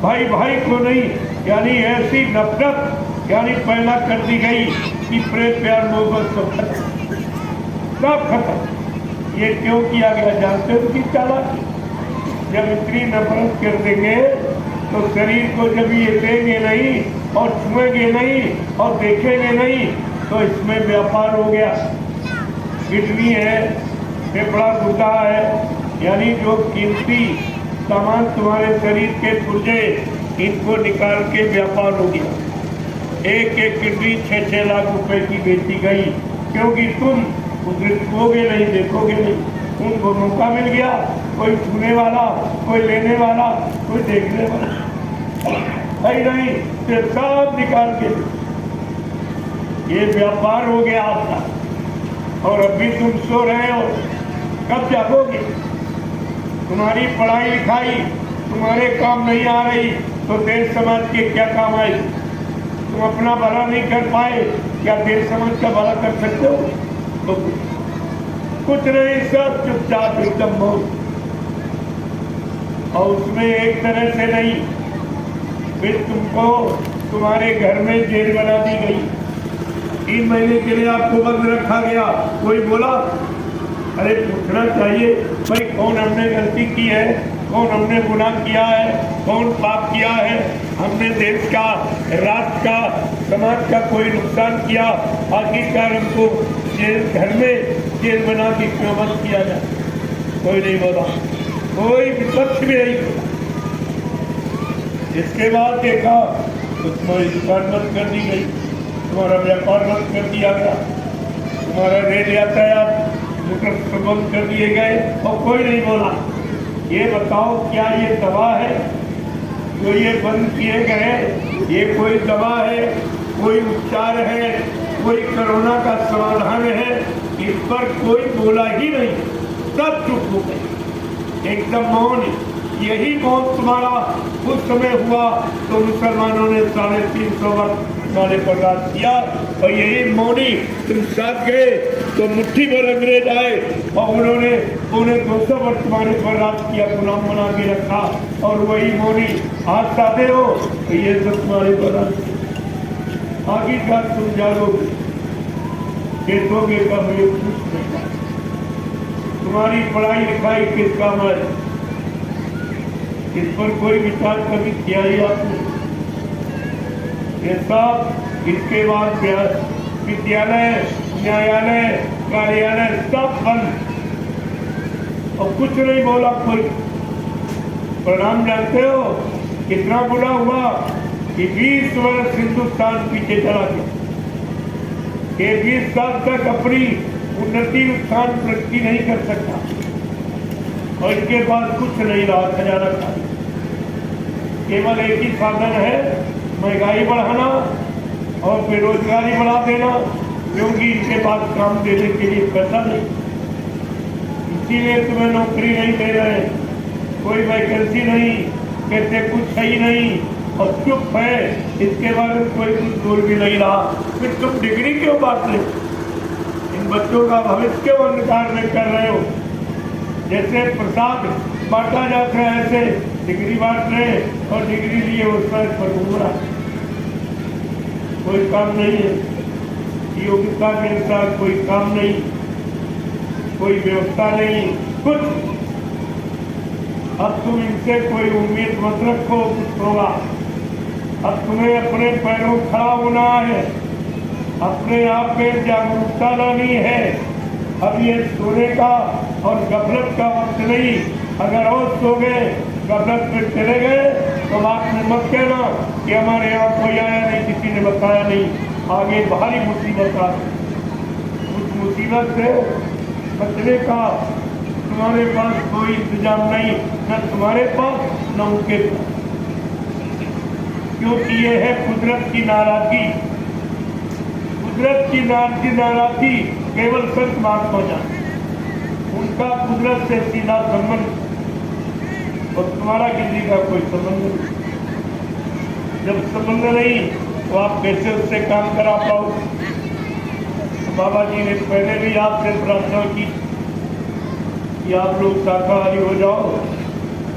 भाई भाई को नहीं। यानी ऐसी नफरत यानी पैदा कर दी गई कि प्रेम प्यार मोहब्बत सब खत्म। ये क्यों किया गया जानते हो? कि चालाकी। जब इतनी नफरत कर देंगे तो शरीर को जब ये लेंगे नहीं और छुएंगे नहीं और देखेंगे नहीं तो इसमें व्यापार हो गया। किडनी है, फेफड़ा गुदा है, यानी जो कीमती सामान तुम्हारे शरीर के पुर्जे, इनको निकाल के व्यापार हो गया। एक किडनी 6-6 लाख रुपए की बेची गई, क्योंकि तुम उसे छुओगे नहीं, देखोगे नहीं। उनको मौका मिल गया, कोई छूने वाला, कोई लेने वाला, कोई देखने वाला नहीं, सिर्फ सब निकाल के ये व्यापार हो गया आपका। और अभी तुम सो रहे हो, कब जागोगे? तुम्हारी पढ़ाई लिखाई तुम्हारे काम नहीं आ रही, तो देश समाज के क्या काम आए? तुम अपना भला नहीं कर पाए, क्या देश समाज का भला कर सकते हो? तो कुछ नहीं, सब चुपचाप एकदम मौत। और उसमें एक तरह से नहीं, फिर तुमको तुम्हारे घर में जेल बना दी गई, 3 महीने के लिए आपको बंद रखा गया। कोई बोला? अरे पूछना चाहिए भाई, कौन हमने गलती की है, कौन हमने गुनाह किया है, कौन पाप किया है, हमने देश का, राष्ट्र का, समाज का कोई नुकसान किया, आखिरकार हमको जेल, घर में जेल बना के क्यों बंद किया जाए? कोई नहीं बोला, कोई विपक्ष भी नहीं बोला। इसके बाद देखा तो तुम्हारी दुकान बंद कर दी गई, तुम्हारा व्यापार बंद कर दिया गया, तुम्हारा रेल यातायात बंद कर दिए गए और कोई नहीं बोला। ये बताओ, क्या ये दवा है जो ये बंद किए गए? ये कोई दवा है, कोई उपचार है, कोई कोरोना का समाधान है? इस पर कोई बोला ही नहीं, सब चुप हो गए, एकदम मौन। यही मौत तुम्हारा उस समय हुआ तो मुसलमानों ने 350 वर्ष तुम्हारे पर राज किया, और यही मौनी तुम साथ गए तो मुट्ठी भर अंग्रेज आए और उन्होंने 200 वर्ष तुम्हारे पर राज किया, गुलाम बना के रखा, और वही मौनी आज साधे हो तो ये सब तुम्हारे पर राज किया। आखिरकार तुम जागोगे, देखोगे कब ये कुछ नहीं। तुम्हारी पढ़ाई लिखाई किस काम आए? इस पर कोई विचार कभी किया ही आपने? ये सब इसके बाद विद्यालय, न्यायालय, कार्यालय सब बंद, और कुछ नहीं बोला कोई। परिणाम जानते हो कितना बुरा हुआ कि 20 वर्ष हिंदुस्तान पीछे चला गया, कि 20 साल तक अपनी उन्नति, उत्थान, प्रगति नहीं कर सकता, और इनके पास कुछ नहीं रहा, खजाना खाली। केवल एक ही साधन है, महंगाई बढ़ाना और बेरोजगारी बढ़ा देना, क्योंकि इनके पास काम देने के लिए पैसा नहीं, इसीलिए तुम्हें नौकरी नहीं दे रहे, कोई वैकेंसी नहीं, कहते कुछ है ही नहीं, और चुप है। इसके बारे में कोई कुछ बोल भी नहीं रहा, फिर तुम डिग्री क्यों बांट ले? इन बच्चों का भविष्य क्यों अंधकार में कर रहे हो? जैसे प्रसाद बांटा जाता है ऐसे डिग्री बांट रहे, और डिग्री लिए उस पर घूम रहा, कोई काम नहीं है, योग्यता के अनुसार कोई काम नहीं, कोई व्यवस्था नहीं, कुछ। अब तुम इनसे कोई उम्मीद मत रखो कुछ होगा। अब तुम्हें अपने पैरों खड़ा होना है, अपने आप में जागरूकता लानी है। अब ये सोने का और गफलत का वक्त नहीं। अगर और सो गए, गफलत में चले गए, तो बात में मत कहना कि हमारे यहाँ कोई आया नहीं, किसी ने बताया नहीं। आगे भारी मुसीबत आ, उस मुसीबत से बचने का तुम्हारे पास कोई इंतजाम नहीं, न तुम्हारे पास न उनके पास, क्योंकि ये है कुदरत की नाराजगी। कुदरत की नाराजगी केवल संत महात्मा जाने, उनका कुदरत से सीधा संबंध, और तुम्हारा किसी का कोई संबंध नहीं। जब संबंध नहीं तो आप कैसे उससे काम करा पाओ? बाबा जी ने पहले भी आपसे प्रार्थना की कि आप लोग शाकाहारी हो जाओ,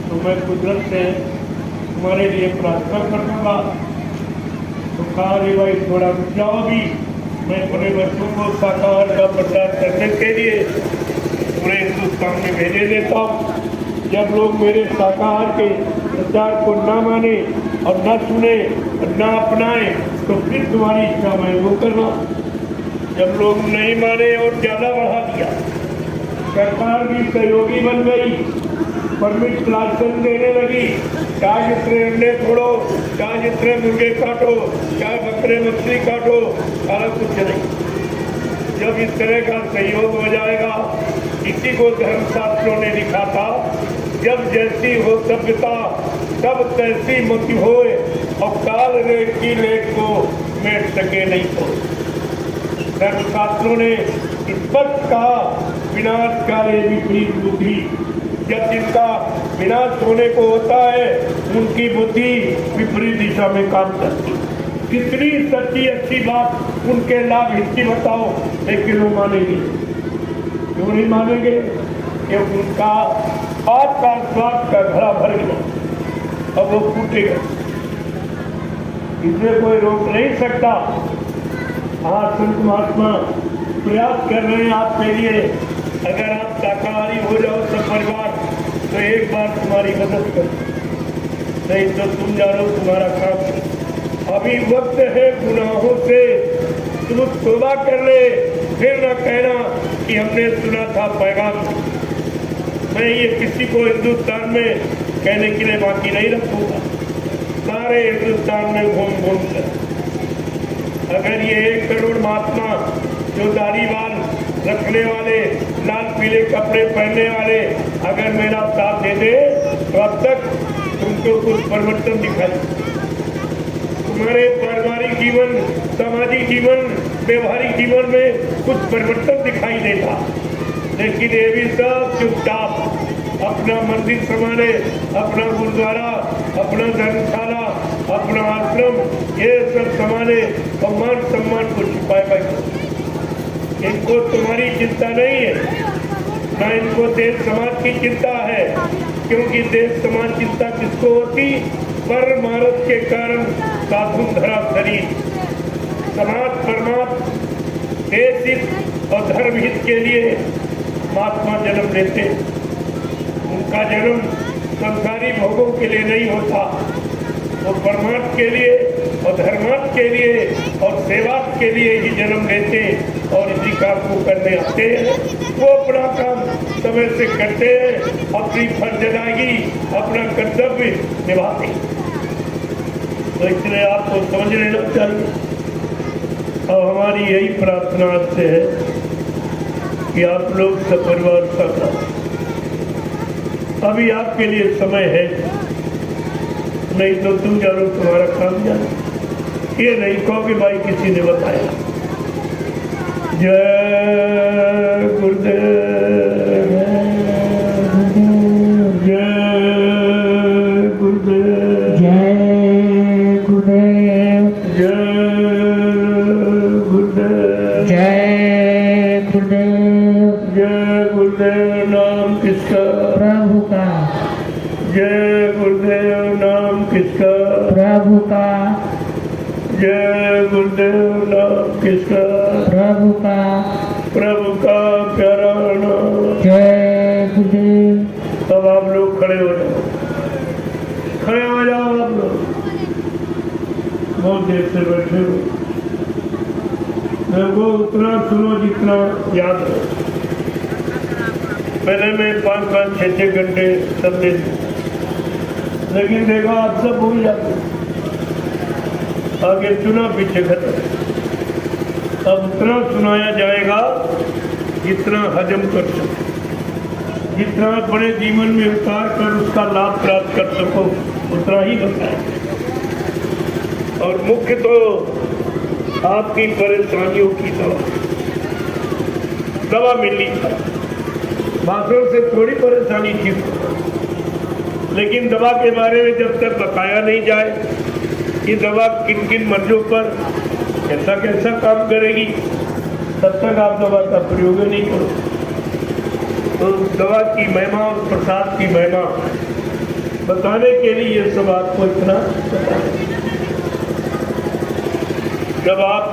तो मैं कुदरत से तुम्हारे लिए प्रार्थना कर दूंगा। तो कहा, अरे भाई थोड़ा रुक जाओ, अभी मैं अपने बच्चों को शाकाहार का प्रचार करने के लिए पूरे हिंदुस्तान में भेजे देता हूँ। जब लोग मेरे शाकाहार के प्रचार को न माने और न सुने और न अपनाए, तो फिर तुम्हारी इच्छा मैं वो करना। जब लोग नहीं माने और ज़्यादा बढ़ा दिया, सरकार भी सहयोगी बन गई, परमिट लाइसेंस देने लगी, चाहे जितने अंडे छोड़ो, चाहे जितने मुर्गे काटो, चाहे बकरे मछली काटो, सारा कुछ नहीं। जब इस तरह का सहयोग हो जाएगा, इसी को धर्मशास्त्रों ने लिखा था, जब जैसी हो सभ्यता तब तैसी मति होए, और काल रेख की लेख को मेट सके नहीं तो। धर्मशास्त्रों ने स्पष्ट कहा, विनाश काले विपरीत बुद्धि, जब जिनका विनाश होने को होता है उनकी बुद्धि विपरीत दिशा में काम करती है। कितनी सच्ची अच्छी बात उनके लाभ हिस्से बताओ, लेकिन वो मानेंगे। क्यों नहीं मानेंगे? क्योंकि उनका पाप का स्वाद का घड़ा भर गया, अब वो फूटेगा, इसमें कोई रोक नहीं सकता। आज संत महात्मा प्रयास कर रहे हैं आपके लिए। अगर आप शाकाहारी हो जाओ सब परिवार तो एक बार तुम्हारी मदद कर, नहीं तो तुम जानो तुम्हारा काम। अभी वक्त है गुनाहों से तुम तौबा कर ले, फिर न कहना कि हमने सुना था पैगाम। मैं ये किसी को हिंदुस्तान में कहने के लिए बाकी नहीं रखूंगा, सारे हिंदुस्तान में घूम घूम कर। अगर ये 1 करोड़ महात्मा जो दाढ़ी बाल रखने वाले, लाल पीले कपड़े पहनने वाले अगर मेरा साथ दे दे तो अब तक तुमको कुछ परिवर्तन दिखाई, तुम्हारे पारिवारिक जीवन, सामाजिक जीवन, व्यवहारिक जीवन में कुछ परिवर्तन दिखाई देता। लेकिन ये भी सब चुपचाप अपना मंदिर संभाले, अपना गुरुद्वारा, अपना धर्मशाला, अपना आश्रम, ये सब संभाले और मान सम्मान को छुपाए बैठे। इनको तुम्हारी चिंता नहीं है, ना इनको देश समाज की चिंता है, क्योंकि देश समाज चिंता किसको होती? परमार्थ के कारण साधु धरा शरीर। समाज परमात्मा, देश हित और धर्म हित के लिए महात्मा जन्म लेते। उनका जन्म संसारी भोगों के लिए नहीं होता, वो परमार्थ के लिए और धर्मार्थ के लिए और सेवा के लिए ही जन्म लेते और इसी काम को करने आते हैं। वो अपना काम समय से करते हैं, अपनी फर्ज अदायगी, अपना कर्तव्य निभाते हैं। तो इसलिए आपको समझ लेना चाहिए। और हमारी यही प्रार्थना आपसे है कि आप लोग सपरिवार साथ, अभी आपके लिए समय है, नहीं तो तुम जानो तुम्हारा काम जानो। ये नहीं कहो कि भाई किसी ने बताया। जय गुरुदेव, जय गुरुदेव, जय गुरुदेव, जय गुरुदेव, जय गुरुदेव। जय गुरुदेव। नाम किसका? प्रभु का। जय गुरुदेव। नाम किसका? प्रभु का। जय गुरुदेव। नाम किसका? प्रभु का। प्रभु का प्यारा नाम। जय गुरुदेव। अब आप लोग खड़े हो जाओ, खड़े हो जाओ आप लोग। बहुत देर से बैठे हो, मेरे को उतना सुनो जितना याद हो। पहले मैं 5-5, 6-6 घंटे सब दे, लेकिन देखो आप सब भूल जाते। आगे सुना, पीछे खत्म। अब उतना सुनाया जाएगा जितना हजम कर सको, जितना अपने जीवन में उतार कर उसका लाभ प्राप्त कर सको, उतना ही बताए। और मुख्य तो आपकी परेशानियों की दवा मिलनी चाहिए। भाषण से थोड़ी परेशानी ठीक हो, लेकिन दवा के बारे में जब तक बताया नहीं जाए कि दवा किन किन मर्जों पर कैसा कैसा काम करेगी, तब तक आप दवा का प्रयोग नहीं करो। तो दवा की महिमा और प्रसाद की महिमा बताने के लिए ये सब आपको इतना पता है। जब आप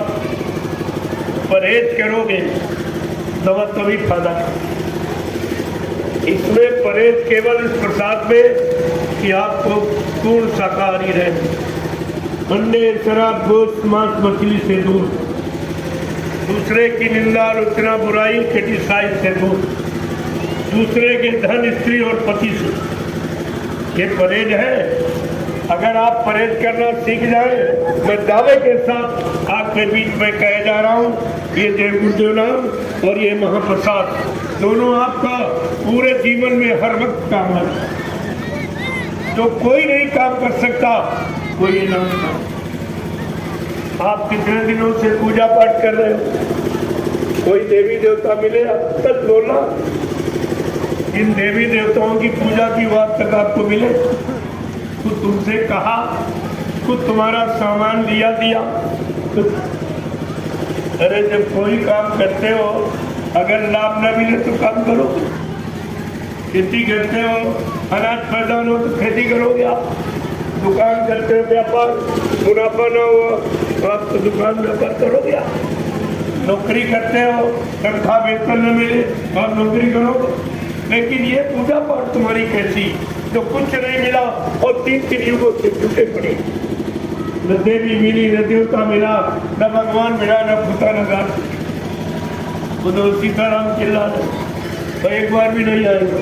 परहेज करोगे दवा तभी फायदा करेगी। इसमें परहेज केवल इस प्रसाद में कि आपको पूर्ण शाकाहारी रहे, अंडे, शराब, गोश्त, मांस, मछली से दूर, दूसरे की निंदा, आलोचना, बुराई, क्रिटिसाइज से दूर, दूसरे के धन, स्त्री और पति से, ये परहेज है। अगर आप परहेज करना सीख जाए, मैं दावे के साथ आपके बीच में कह जा रहा हूँ, ये जय गुरुदेव नाम और ये महाप्रसाद दोनों आपका पूरे जीवन में हर वक्त काम है। जो कोई नहीं काम कर सकता वो ये नाम का। आप कितने दिनों से पूजा पाठ कर रहे हो? कोई देवी देवता मिले अब तक बोलना? इन देवी देवताओं की पूजा की बात तक आपको मिले? कुछ तुमसे कहा, कुछ तुम्हारा सामान दिया अरे जब कोई काम करते हो अगर लाभ न मिले तो काम करो। खेती करते हो, अनाज पैदा हो तो खेती करोगे आप। दुकान करते हो, व्यापार मुनाफा न हो तो आप तो दुकान व्यापार करोगे आप। नौकरी करते हो, तनख्वाह वेतन न मिले तो आप नौकरी करोगे। लेकिन ये पूजा पाठ तुम्हारी कैसी जो कुछ नहीं मिला और 3 युगों से टूटे पड़े। न देवी मिली, न देवता मिला, न भगवान मिला, न खुदा न गान। तो सीताराम चिल्ला तो एक बार भी नहीं आएगा,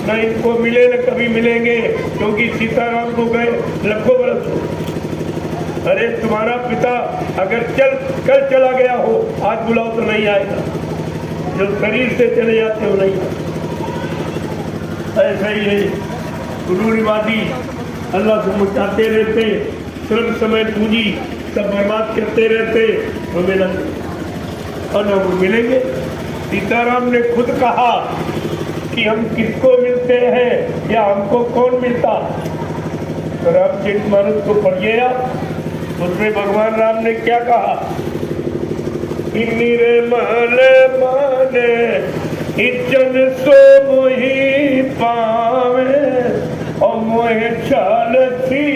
न इनको मिले न कभी मिलेंगे, क्योंकि सीताराम को गए लाखों बरस। अरे तुम्हारा पिता अगर कल चला गया हो, आज बुलाओ तो नहीं आएगा। जो शरीर से चले जाते हो नहीं। ऐसा ही है, रूढ़िवादी अल्लाह से मुटाते रहते, श्रम समय पूंजी सब बर्बाद करते रहते, हमें और न वो मिलेंगे। सीताराम ने खुद कहा कि हम किसको मिलते हैं या हमको कौन मिलता। तो रामचरितमानस को पढ़िए आप, उसमें भगवान राम ने क्या कहा? रे माने माने इज्जन सो मोही पावे और मोहे चाल थी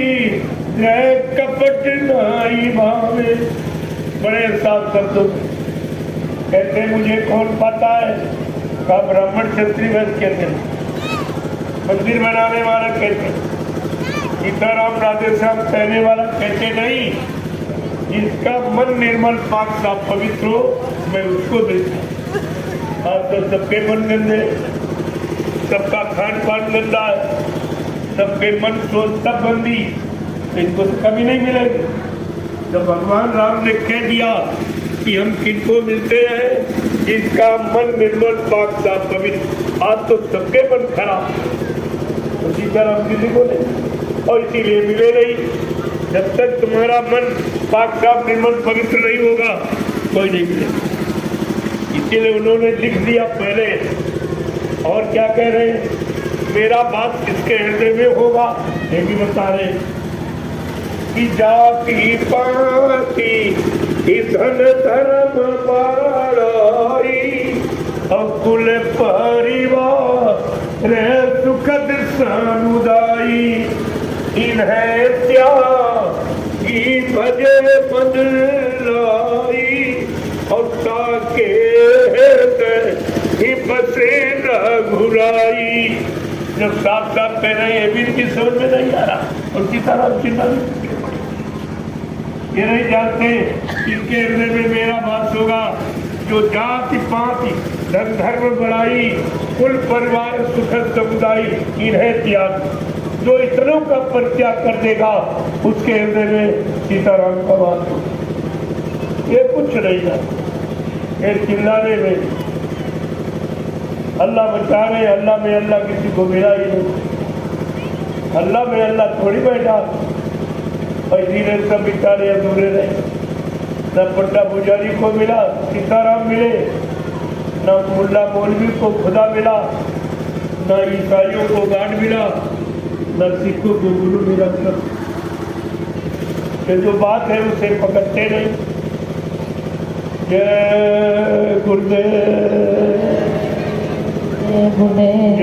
जय कपट नाई भावे। बड़े साफ शब्दों कहते मुझे कौन पाता है? का ब्राह्मण क्षत्रिय वैश्य कहते हैं, मंदिर बनाने वाला कहते, सीताराम राधे श्याम कहने वाला कहते नहीं। जिसका मन निर्मल पाक साफ पवित्र हो मैं उसको देखता। आज तो सबके मन गंदे, सबका खान पान गंदा है, सबके मन सोच सब बंदी, इनको तो कभी नहीं मिलेगी। जब भगवान राम ने कह दिया कि हम किनको मिलते हैं जिसका मन निर्मल पाक साफ पवित्र, आज तो सबके मन खराब, तो सीताराम किसी को नहीं और इसीलिए मिले नहीं। जब तक तुम्हारा मन पाक साफ निर्मल पवित्र नहीं होगा कोई नहीं मिलेगा। इसीलिए उन्होंने लिख दिया पहले। और क्या कह रहे हैं? मेरा बात किसके हृदय में होगा ये भी बता रहे कि जाति पाति धन धर्म बाड़ाई अकुल परिवार रे सुखद समुदायी इन्हें त्यागी भजे मन लाई और ताके ही बसे रघुराई। जब साफ साफ कह रहे हैं भी इनकी समझ में नहीं आ रहा और सीताराम चिंता ये नहीं जानते इनके हृदय में मेरा वास होगा। जो जाति पाति धन धर्म बढ़ाई कुल परिवार सुखद समुदाय इन्हें त्याग, जो इतनों का परित्याग कर देगा उसके हृदय में सीताराम का वास होगा। ये कुछ नहीं है, ये चिल्लाने में अल्लाह बचा रहे, अल्लाह में अल्लाह किसी को मिला ही नहीं। अल्लाह में अल्लाह थोड़ी बैठा और धीरे सब बिचारे अधूरे रहे। न पट्टा पुजारी को मिला सीताराम मिले, न मुल्ला मौलवी को खुदा मिला, न ईसाइयों को गार्ड मिला, न सिखों को गुरु मिला। ये जो बात है उसे पकड़ते नहीं। जय गुरुदेव, जय गुरुदेव,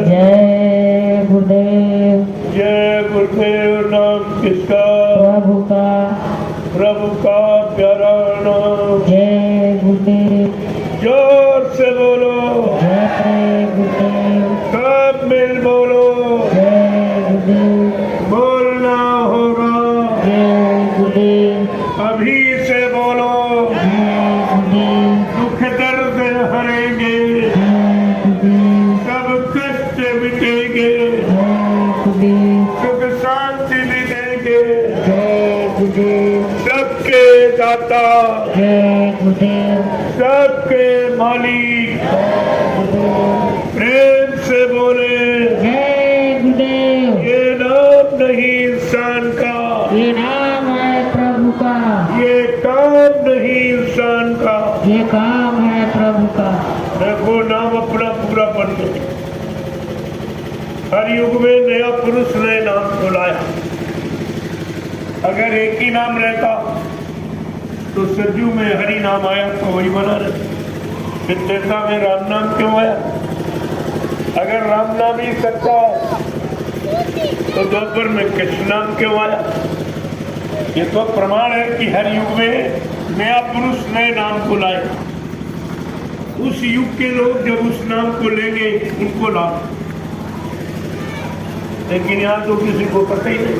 जय गुरुदेव, जय गुरुदेव। नाम किसका? प्रभु का प्यारा नाम। जय गुरुदेव, जोर से बोलो, जय गुरुदेव, सब मिल बोलो, जय गुरुदेव, बोलना होगा, जय गुरुदेव, अभी से बोलो, जय गुरुदेव, दुख दर्द हरेंगे, जय गुरुदेव, सब कष्ट मिटेंगे, जय गुरुदेव, सुख शांति मिलेंगे, जय गुरुदेव, सबके दाता, जय गुरुदेव, सबके मालिक, जय गुरुदेव, प्रेम से बोले। जय गुरुदेव। ये नाम नहीं इंसान का, ये नाम है प्रभु का, ये काम नहीं इंसान का। ये काम है प्रभु का। रघुनाथ हर युग में नया पुरुष नए नाम को लाया। अगर एक ही नाम रहता तो सज्जू में हरि नाम आया तो वही बना रहे, फिर त्रेता में राम नाम क्यों आया? अगर राम नाम ही सच्चा तो द्वापर में कृष्ण नाम क्यों आया? ये तो प्रमाण है कि हर युग में नया पुरुष नए नाम को लाए। उस युग के लोग जब उस नाम को लेंगे उनको लाभ, लेकिन यहाँ तो किसी को पता ही नहीं।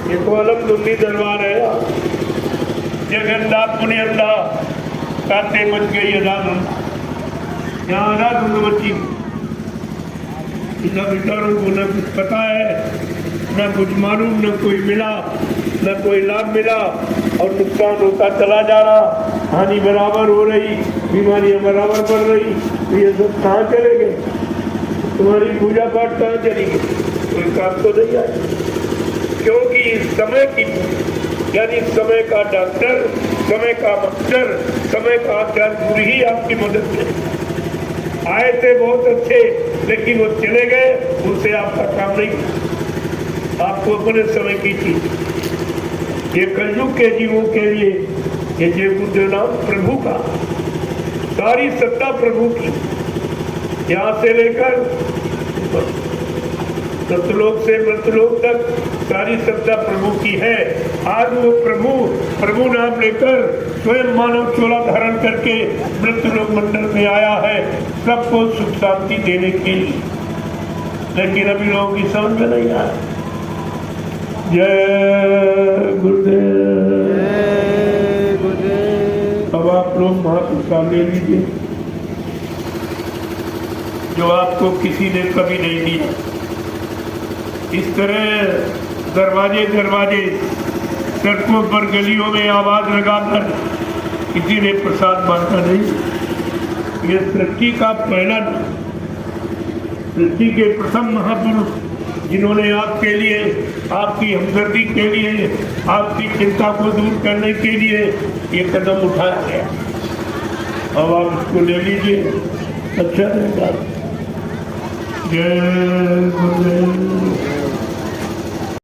ये तो अलमदुल्ली दरबार है। जगन्दा पुण्यंदा काते मच गई अदाधुंद, यहाँ अदाधुंद बची। इन बेचारों को न कुछ पता है, न कुछ मालूम, न कोई मिला, न कोई लाभ मिला और नुकसान होता चला जा रहा। हानि बराबर हो रही, बीमारियां बराबर बढ़ रही। तो ये सब कहाँ चले गए? तुम्हारी पूजा पाठ कहाँ चली गई? कोई काम तो नहीं आया, क्योंकि समय की यानी समय का डॉक्टर, समय का मास्टर, समय का आचार्य गुरु ही आपकी मदद करे। आए थे बहुत अच्छे, लेकिन वो चले गए, उनसे आपका काम नहीं। आपको अपने समय की चीज, ये कलयुग के जीवों के लिए ये जय गुरुदेव नाम प्रभु का, सारी सत्ता प्रभु की, यहाँ से लेकर सतलोक से मृतलोक तक सारी सत्ता प्रभु की है। आज वो प्रभु नाम लेकर स्वयं मानव चोला धारण करके मृतलोक मंडल में आया है, सबको सुख शांति देने के लिए। लेकिन अभी लोगों की समझ में नहीं आया। जय गुरुदेव। अब आप लोग महापुरस्कार ले लीजिए जो आपको किसी ने कभी नहीं दिया। इस तरह दरवाजे दरवाजे, सड़कों पर, गलियों में आवाज लगाकर किसी ने प्रसाद बांटा नहीं। ये सृष्टि का पहला, सृष्टि के प्रथम महापुरुष जिन्होंने आपके लिए, आपकी हमदर्दी के लिए, आपकी चिंता को दूर करने के लिए ये कदम उठाया गया। अब आप इसको ले लीजिए, अच्छा रहेगा। जय गुरुदेव।